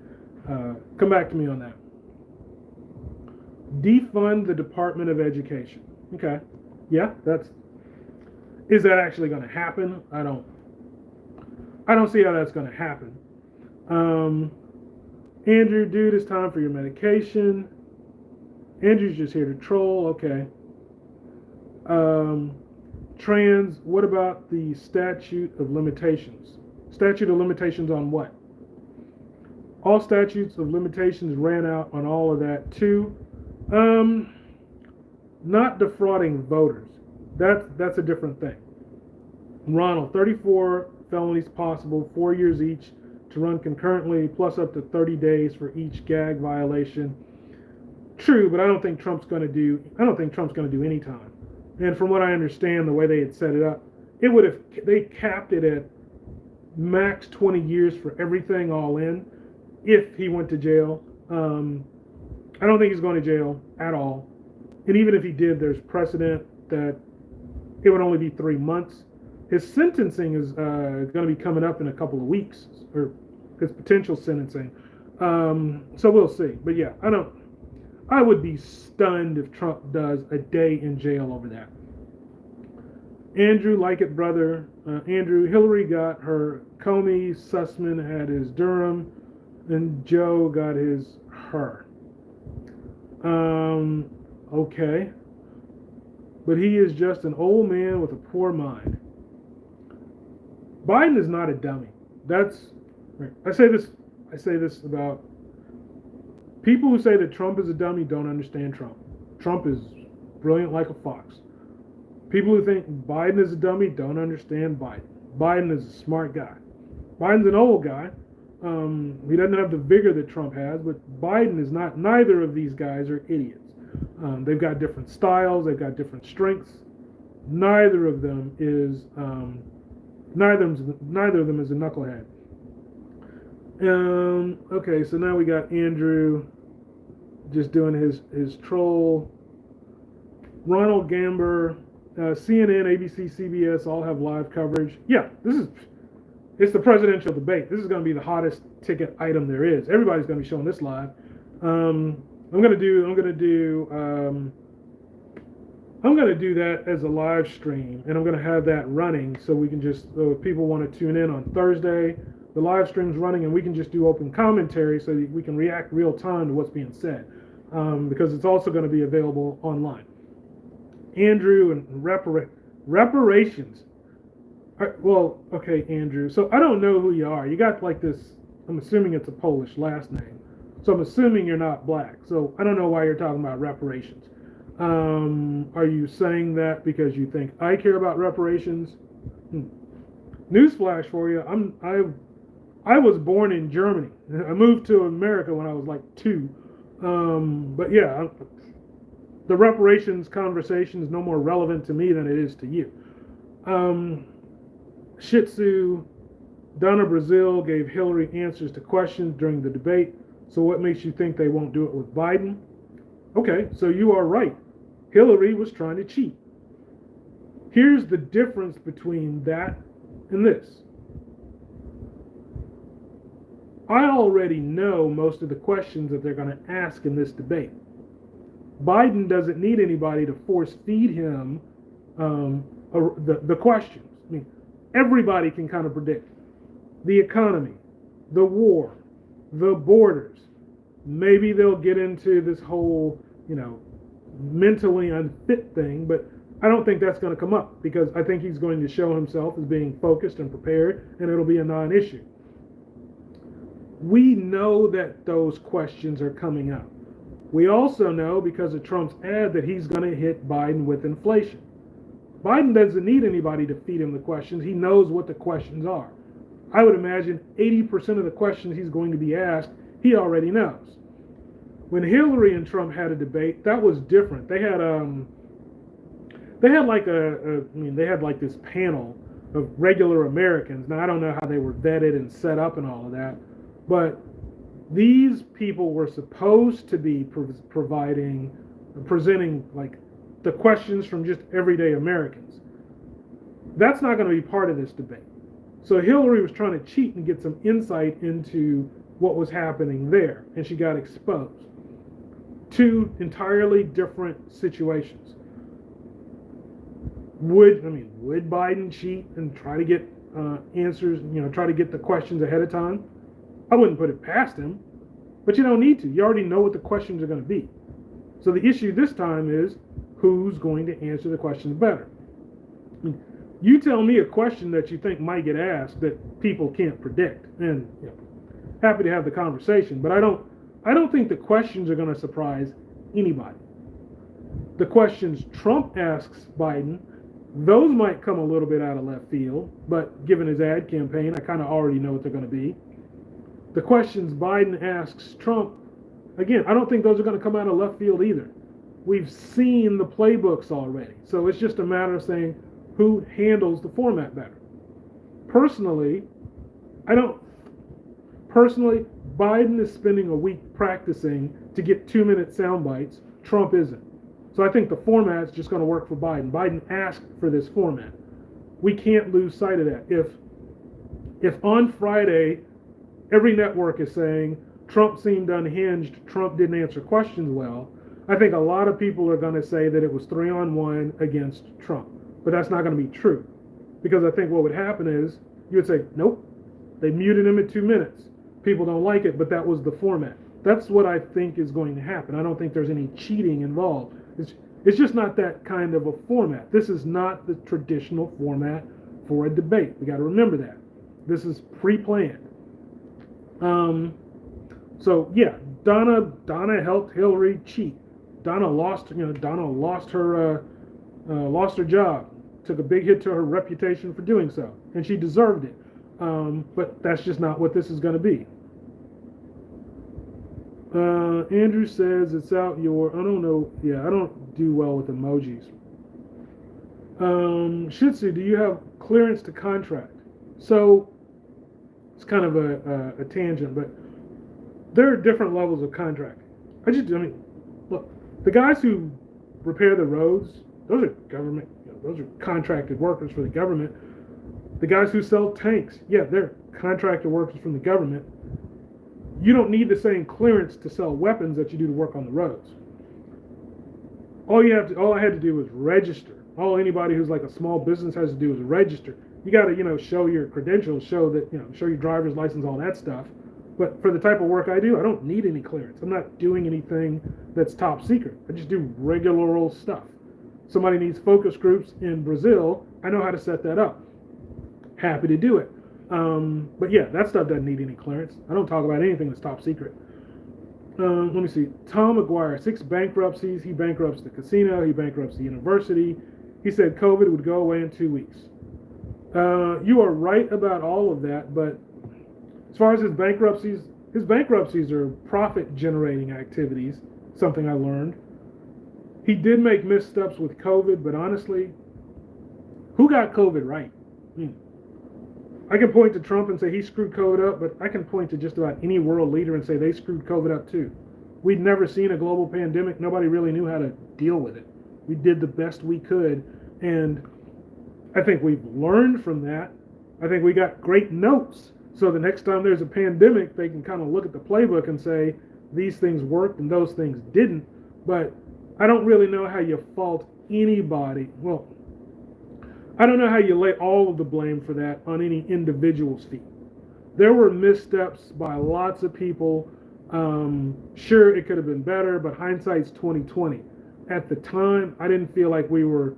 [SPEAKER 1] come back to me on that. Defund the Department of Education. Okay. Yeah, is that actually going to happen? I don't see how that's going to happen. Andrew, dude, it's time for your medication. Andrew's just here to troll. Okay. Trans, what about the statute of limitations? Statute of limitations on what? All statutes of limitations ran out on all of that too. Not defrauding voters. That's a different thing. Ronald, 34 felonies possible, 4 years each to run concurrently, plus up to 30 days for each gag violation. True, but I don't think Trump's going to do any time. And from what I understand, the way they had set it up, they capped it at max 20 years for everything all in if he went to jail. I don't think he's going to jail at all. And even if he did, there's precedent that it would only be 3 months. His sentencing is going to be coming up in a couple of weeks, or his potential sentencing. So we'll see. But yeah, I would be stunned if Trump does a day in jail over that. Andrew, like it, brother. Andrew, Hillary got her Comey, Sussman had his Durham, and Joe got his her. Okay. But he is just an old man with a poor mind. Biden is not a dummy. I say this about people who say that Trump is a dummy don't understand Trump. Trump is brilliant like a fox. People who think Biden is a dummy don't understand Biden. Biden is a smart guy. Biden's an old guy. He doesn't have the vigor that Trump has, but Biden is not. Neither of these guys are idiots. They've got different styles. They've got different strengths. Neither of them is a knucklehead. Okay, so now we got Andrew just doing his troll. Ronald Gamber, CNN, ABC, CBS all have live coverage. Yeah, it's the presidential debate. This is going to be the hottest ticket item there is. Everybody's going to be showing this live. I'm going to do that as a live stream, and I'm going to have that running so we can just, so if people want to tune in on Thursday, the live stream's running, and we can just do open commentary so that we can react real time to what's being said, because it's also going to be available online. Andrew and reparations. Well, okay, Andrew. So I don't know who you are. You got like this, I'm assuming it's a Polish last name. So I'm assuming you're not black. So I don't know why you're talking about reparations. Are you saying that because you think I care about reparations? Newsflash for you. I was born in Germany. I moved to America when I was like 2. But yeah, the reparations conversation is no more relevant to me than it is to you. Shih Tzu, Donna Brazil gave Hillary answers to questions during the debate. So what makes you think they won't do it with Biden? Okay, so you are right. Hillary was trying to cheat. Here's the difference between that and this. I already know most of the questions that they're going to ask in this debate. Biden doesn't need anybody to force feed him the questions. I mean, everybody can kind of predict the economy, the war, the borders. Maybe they'll get into this whole, mentally unfit thing, but I don't think that's going to come up because I think he's going to show himself as being focused and prepared, and it'll be a non-issue. We know that those questions are coming up. We also know because of Trump's ad that he's going to hit Biden with inflation. Biden doesn't need anybody to feed him the questions. He knows what the questions are. I would imagine 80% of the questions he's going to be asked, he already knows. When Hillary and Trump had a debate, that was different. They had like this panel of regular Americans. Now I don't know how they were vetted and set up and all of that, but these people were supposed to be presenting like the questions from just everyday Americans. That's not going to be part of this debate. So Hillary was trying to cheat and get some insight into what was happening there, and she got exposed. Two entirely different situations. Would Biden cheat and try to get answers, try to get the questions ahead of time? I wouldn't put it past him, but you don't need to. You already know what the questions are going to be. So the issue this time is who's going to answer the questions better. You tell me a question that you think might get asked that people can't predict, and happy to have the conversation, but I don't think the questions are going to surprise anybody. The questions Trump asks Biden, those might come a little bit out of left field, but given his ad campaign, I kind of already know what they're going to be. The questions Biden asks Trump, again, I don't think those are going to come out of left field either. We've seen the playbooks already, so it's just a matter of saying who handles the format better. Personally, Biden is spending a week practicing to get 2-minute sound bites. Trump isn't. So I think the format's just going to work for Biden. Biden asked for this format. We can't lose sight of that. If on Friday every network is saying Trump seemed unhinged, Trump didn't answer questions well, I think a lot of people are going to say that it was 3-on-1 against Trump. But that's not going to be true. Because I think what would happen is you would say, nope, they muted him at 2 minutes. People don't like it, but that was the format. That's what I think is going to happen. I don't think there's any cheating involved. It's just not that kind of a format. This is not the traditional format for a debate. We got to remember that. This is pre-planned. So yeah, Donna helped Hillary cheat. Donna lost her job. Took a big hit to her reputation for doing so, and she deserved it. But that's just not what this is going to be. Andrew says it's out your, I don't know, yeah, I don't do well with emojis. Shitsu, do you have clearance to contract? So, it's kind of a tangent, but there are different levels of contracting. Look, the guys who repair the roads, those are government, those are contracted workers for the government. The guys who sell tanks, yeah, they're contracted workers from the government. You don't need the same clearance to sell weapons that you do to work on the roads. All I had to do was register. All anybody who's like a small business has to do is register. You got to, show your credentials, show your driver's license, all that stuff. But for the type of work I do, I don't need any clearance. I'm not doing anything that's top secret. I just do regular old stuff. Somebody needs focus groups in Brazil, I know how to set that up. Happy to do it. But yeah, that stuff doesn't need any clearance. I don't talk about anything that's top secret. Let me see. Tom McGuire, 6 bankruptcies. He bankrupts the casino. He bankrupts the university. He said COVID would go away in 2 weeks. You are right about all of that, but as far as his bankruptcies are profit-generating activities, something I learned. He did make missteps with COVID, but honestly, who got COVID right? I can point to Trump and say he screwed COVID up, but I can point to just about any world leader and say they screwed COVID up too. We'd never seen a global pandemic. Nobody really knew how to deal with it. We did the best we could, and I think we've learned from that. I think we got great notes. So the next time there's a pandemic, they can kind of look at the playbook and say, these things worked and those things didn't. But I don't really know how you fault anybody. Well, I don't know how you lay all of the blame for that on any individual's feet. There were missteps by lots of people. Sure, it could have been better, but hindsight's 2020. At the time, I didn't feel like we were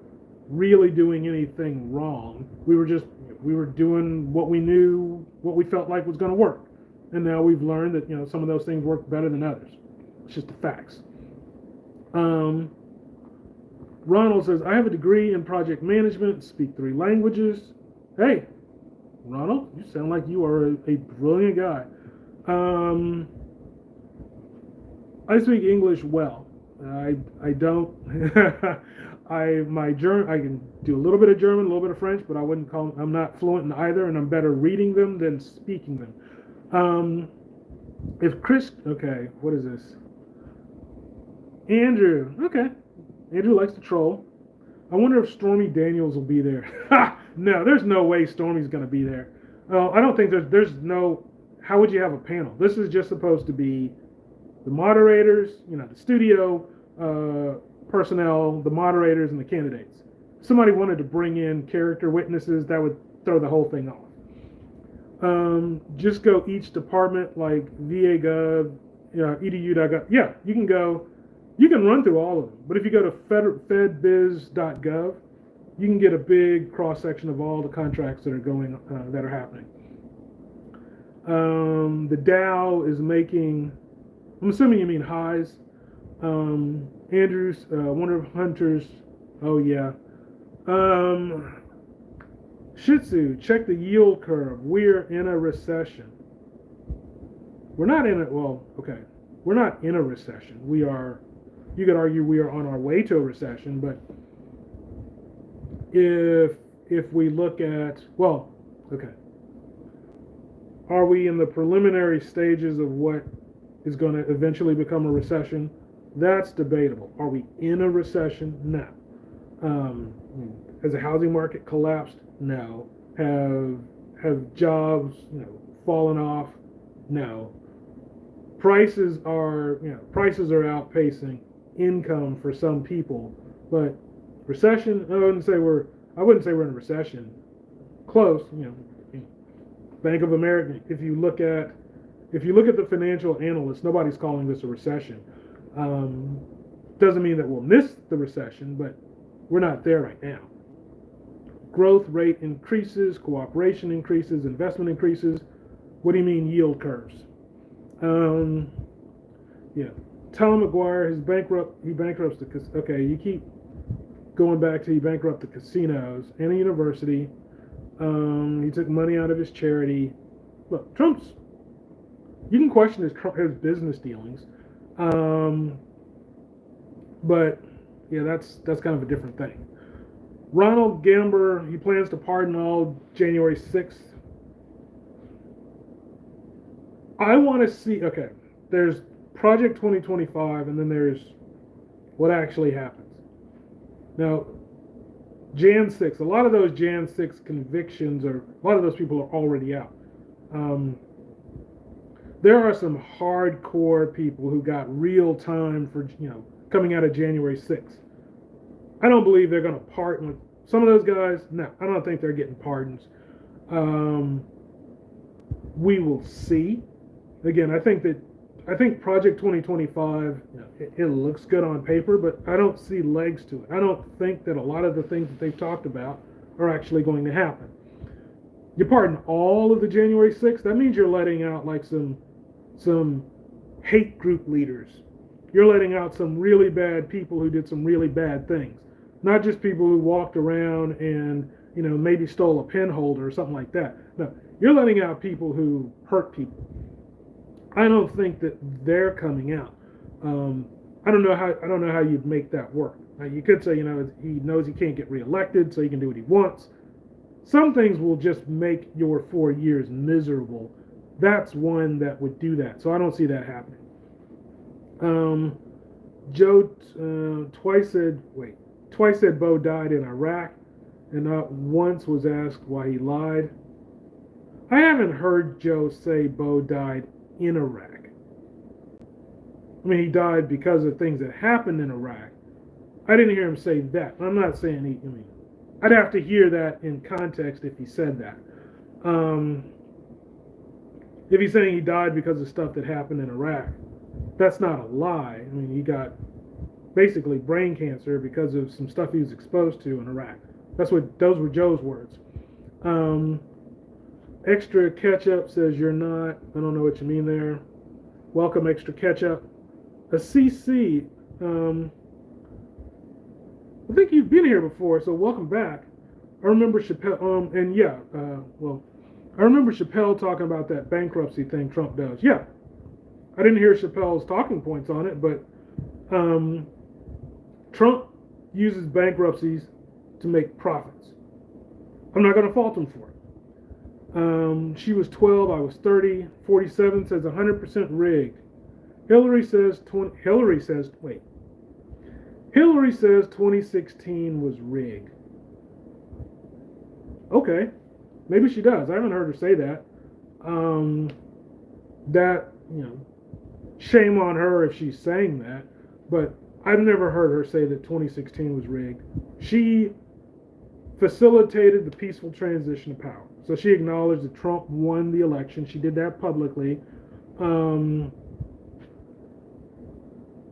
[SPEAKER 1] really doing anything wrong. We were doing what we knew, what we felt like was going to work. And now we've learned that some of those things work better than others. It's just the facts. Ronald says, I have a degree in project management, speak 3 languages. Hey, Ronald, you sound like you are a brilliant guy. I speak English well. I don't. I can do a little bit of German, a little bit of French, but I'm not fluent in either, and I'm better reading them than speaking them. Okay, what is this? Andrew, okay. Andrew likes to troll. I wonder if Stormy Daniels will be there. No, there's no way Stormy's going to be there. I don't think there's no. How would you have a panel? This is just supposed to be the moderators, the studio personnel, the moderators, and the candidates. If somebody wanted to bring in character witnesses, that would throw the whole thing off. Just go each department like VA.gov, edu.gov. Yeah, you can go. You can run through all of them, but if you go to fedbiz.gov, you can get a big cross section of all the contracts that are happening. The Dow is making. I'm assuming you mean highs. Andrews, Wonder Hunters. Oh yeah. Shih Tzu, check the yield curve. We're in a recession. We're not in it. Well, okay. We're not in a recession. We are. You could argue we are on our way to a recession, but if we look at, well, okay, are we in the preliminary stages of what is going to eventually become a recession? That's debatable. Are we in a recession? No. Has the housing market collapsed? No. Have jobs fallen off? No. Prices are outpacing income for some people, but recession, I wouldn't say we're in a recession. Close, Bank of America, if you look at the financial analysts, nobody's calling this a recession. Doesn't mean that we'll miss the recession, but we're not there right now. Growth rate increases, cooperation increases, investment increases. What do you mean yield curves? Yeah. Tom McGuire, he bankrupts the, okay, you keep going back to he bankrupted the casinos and a university. He took money out of his charity. Look, you can question his business dealings. But yeah, that's kind of a different thing. Ronald Gamber, he plans to pardon all January 6th. I want to see, okay, there's Project 2025, and then there's what actually happens. Now, Jan 6, a lot of those Jan 6 convictions a lot of those people are already out. There are some hardcore people who got real time for, coming out of January 6th. I don't believe they're going to pardon with some of those guys. No, I don't think they're getting pardons. We will see. Again, I think Project 2025, it looks good on paper, but I don't see legs to it. I don't think that a lot of the things that they've talked about are actually going to happen. You pardon all of the January 6th, that means you're letting out like some hate group leaders. You're letting out some really bad people who did some really bad things. Not just people who walked around and, maybe stole a pen holder or something like that. No, you're letting out people who hurt people. I don't think that they're coming out. I don't know how you'd make that work. Now, you could say, he knows he can't get reelected, so he can do what he wants. Some things will just make your 4 years miserable. That's one that would do that. So I don't see that happening. Joe twice said Bo died in Iraq, and not once was asked why he lied. I haven't heard Joe say Bo died in Iraq. I mean, he died because of things that happened in Iraq. I didn't hear him say that. I'm not saying he, I mean, I'd have to hear that in context if he said that. If he's saying he died because of stuff that happened in Iraq, that's not a lie. I mean, he got basically brain cancer because of some stuff he was exposed to in Iraq. Those were Joe's words. Extra Ketchup says you're not. I don't know what you mean there. Welcome, Extra Ketchup. A CC. I think you've been here before, so welcome back. I remember Chappelle. I remember Chappelle talking about that bankruptcy thing Trump does. Yeah, I didn't hear Chappelle's talking points on it, but Trump uses bankruptcies to make profits. I'm not going to fault him for it. She was 12, I was 30. 47 says 100% rigged. Hillary says 2016 was rigged. Okay, maybe she does. I haven't heard her say that. Shame on her if she's saying that, but I've never heard her say that 2016 was rigged. She facilitated the peaceful transition of power. So she acknowledged that Trump won the election. She did that publicly.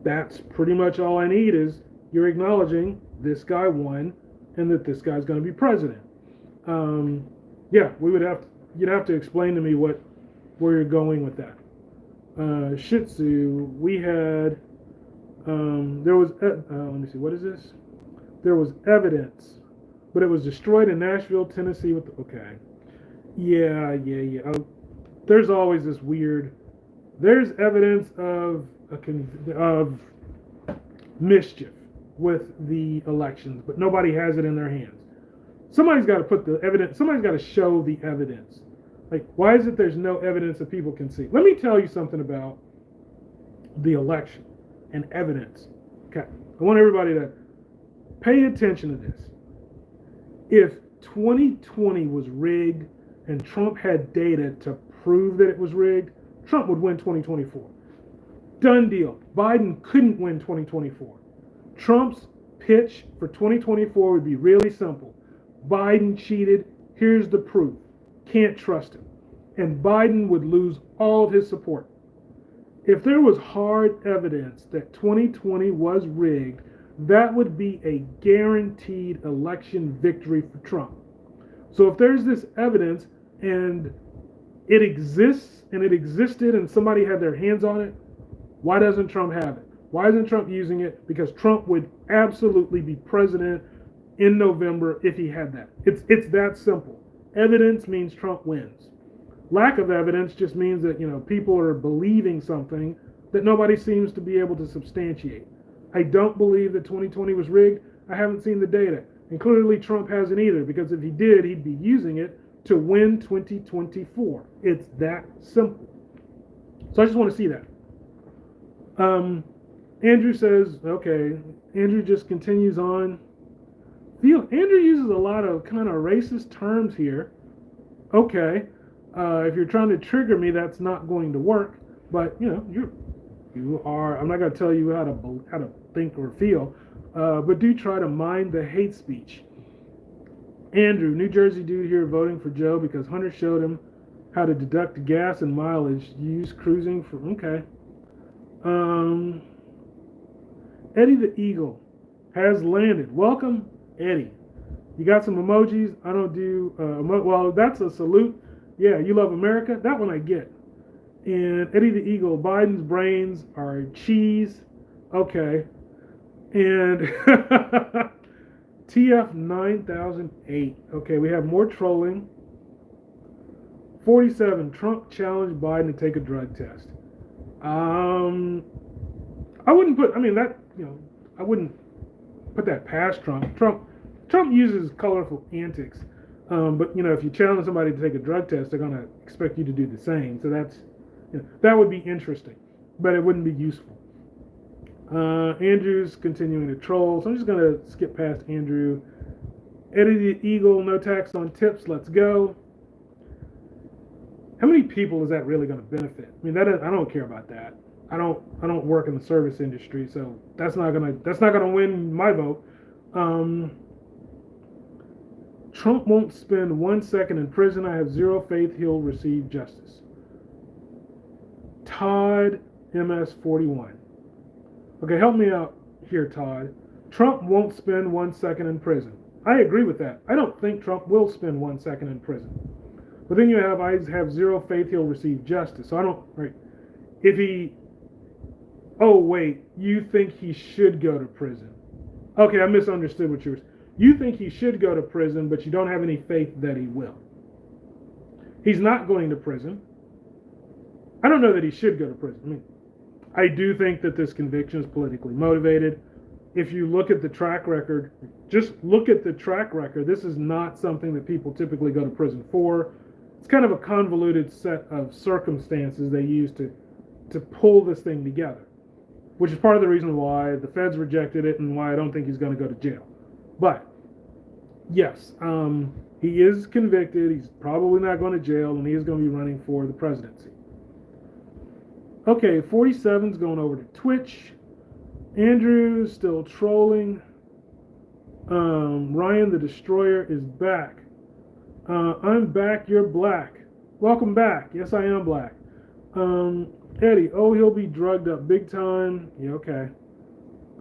[SPEAKER 1] That's pretty much all I need is you're acknowledging this guy won and that this guy's going to be president. You'd have to explain to me where you're going with that. Shih Tzu, we had, there was, let me see, what is this? There was evidence, but it was destroyed in Nashville, Tennessee okay. Yeah. There's always this weird, there's evidence of mischief with the elections, but nobody has it in their hands. Somebody's got to put the evidence, somebody's got to show the evidence. Like, why is it there's no evidence that people can see? Let me tell you something about the election and evidence. Okay, I want everybody to pay attention to this. If 2020 was rigged and Trump had data to prove that it was rigged, Trump would win 2024. Done deal. Biden couldn't win 2024. Trump's pitch for 2024 would be really simple. Biden cheated. Here's the proof. Can't trust him. And Biden would lose all of his support. If there was hard evidence that 2020 was rigged, that would be a guaranteed election victory for Trump. So if there's this evidence and it exists and it existed and somebody had their hands on it, why doesn't Trump have it? Why isn't Trump using it? Because Trump would absolutely be president in November if he had that. It's that simple. Evidence means Trump wins. Lack of evidence just means that, people are believing something that nobody seems to be able to substantiate. I don't believe that 2020 was rigged. I haven't seen the data. And clearly Trump hasn't either, because if he did, he'd be using it to win 2024. It's that simple. So I just want to see that. Andrew says, okay, Andrew just continues on. Andrew uses a lot of kind of racist terms here. Okay, if you're trying to trigger me, that's not going to work. But you are. I'm not going to tell you how to think or feel. But do try to mind the hate speech. Andrew, New Jersey dude here voting for Joe because Hunter showed him how to deduct gas and mileage used cruising for. Okay. Eddie the Eagle has landed. Welcome, Eddie. You got some emojis? I don't do well, that's a salute. Yeah, you love America. That one I get. And Eddie the Eagle, Biden's brains are cheese. Okay. And TF 9008. Okay, we have more trolling. 47, Trump challenged Biden to take a drug test. I wouldn't put that past Trump. Trump uses colorful antics. But if you challenge somebody to take a drug test, they're going to expect you to do the same. So that would be interesting, but it wouldn't be useful. Andrew's continuing to troll, so I'm just going to skip past Andrew. Eddie the Eagle, no tax on tips. Let's go. how many people is that really going to benefit? I mean, I don't care about that. I don't work in the service industry, so that's not gonna win my vote. Um, Trump won't spend 1 second in prison. I have zero faith he'll receive justice. Todd MS41. Okay, help me out here, Todd. Trump won't spend 1 second in prison. I agree with that. I don't think Trump will spend 1 second in prison. But then I have zero faith he'll receive justice. So I don't, right? If he, oh wait, you think he should go to prison? Okay, I misunderstood what you were saying. You think he should go to prison, but you don't have any faith that he will. He's not going to prison. I don't know that he should go to prison. I mean, I do think that this conviction is politically motivated. If you look at the track record, just look at the track record. This is not something that people typically go to prison for. It's kind of a convoluted set of circumstances they use to pull this thing together, which is part of the reason why the feds rejected it and why I don't think he's going to go to jail. But yes, he is convicted. He's probably not going to jail, and he is going to be running for the presidency. Okay, 47's going over to Twitch. Andrew's still trolling. Ryan the Destroyer is back. I'm back, you're black. Welcome back. Yes, I am black. Eddie, oh, he'll be drugged up big time. Yeah, okay.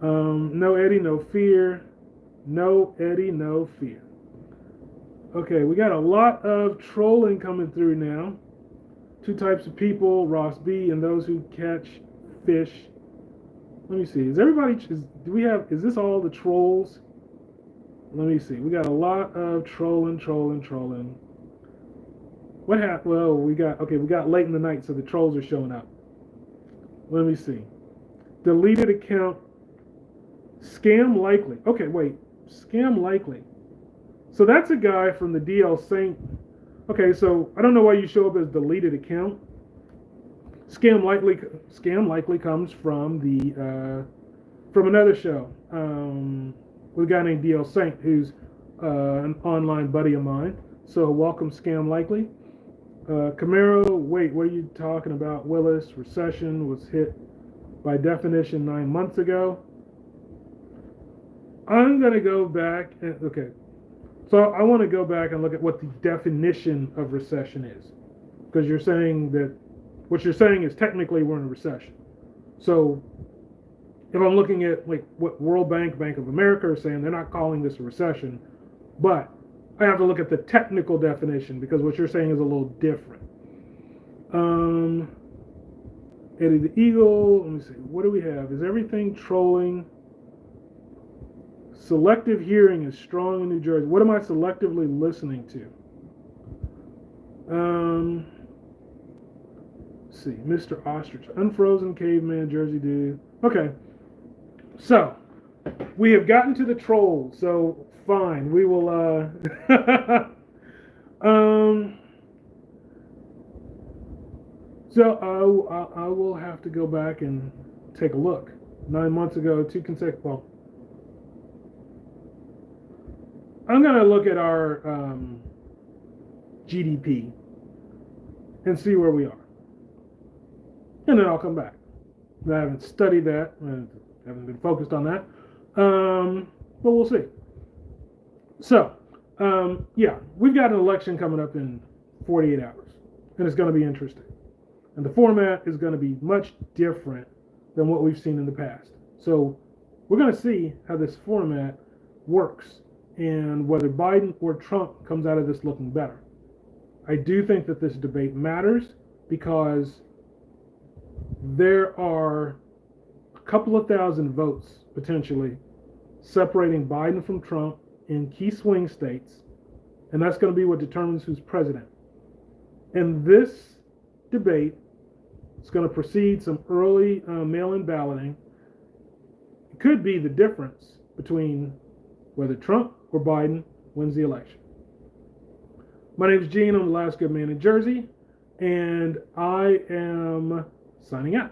[SPEAKER 1] No Eddie, no fear. No Eddie, no fear. Okay, we got a lot of trolling coming through now. Two types of people, Ross B and those who catch fish. Let me see. Is this all the trolls? Let me see. We got a lot of trolling. What happened? Well, we got late in the night, so the trolls are showing up. Let me see. Deleted account. Scam likely. Okay, wait. Scam likely. So that's a guy from the DL Saint. Okay, so I don't know why you show up as deleted account. Scam likely comes from from another show with a guy named DL Saint, who's an online buddy of mine. So welcome, Scam likely. Camaro, wait, what are you talking about? Willis, recession was hit by definition 9 months ago. I'm gonna go back and okay. So I want to go back and look at what the definition of recession is, because you're saying that what you're saying is technically we're in a recession. So if I'm looking at like what World Bank, Bank of America are saying, they're not calling this a recession, but I have to look at the technical definition because what you're saying is a little different. Eddie the Eagle, let me see, what do we have? Is everything trolling? Selective hearing is strong in New Jersey. What am I selectively listening to? Let's see, Mr. Ostrich, Unfrozen Caveman, Jersey Dude. Okay, so we have gotten to the troll. So fine, we will. So I will have to go back and take a look. 9 months ago, two consecutive. Well, I'm going to look at our GDP and see where we are. And then I'll come back. I haven't studied that. I haven't been focused on that. But we'll see. So, yeah, we've got an election coming up in 48 hours. And it's going to be interesting. And the format is going to be much different than what we've seen in the past. So we're going to see how this format works and whether Biden or Trump comes out of this looking better. I do think that this debate matters because there are a couple of thousand votes potentially separating Biden from Trump in key swing states, and that's going to be what determines who's president. And this debate is going to precede some early mail-in balloting. It could be the difference between whether Trump or Biden wins the election. My name is Gene. I'm the last good man in Jersey, and I am signing out.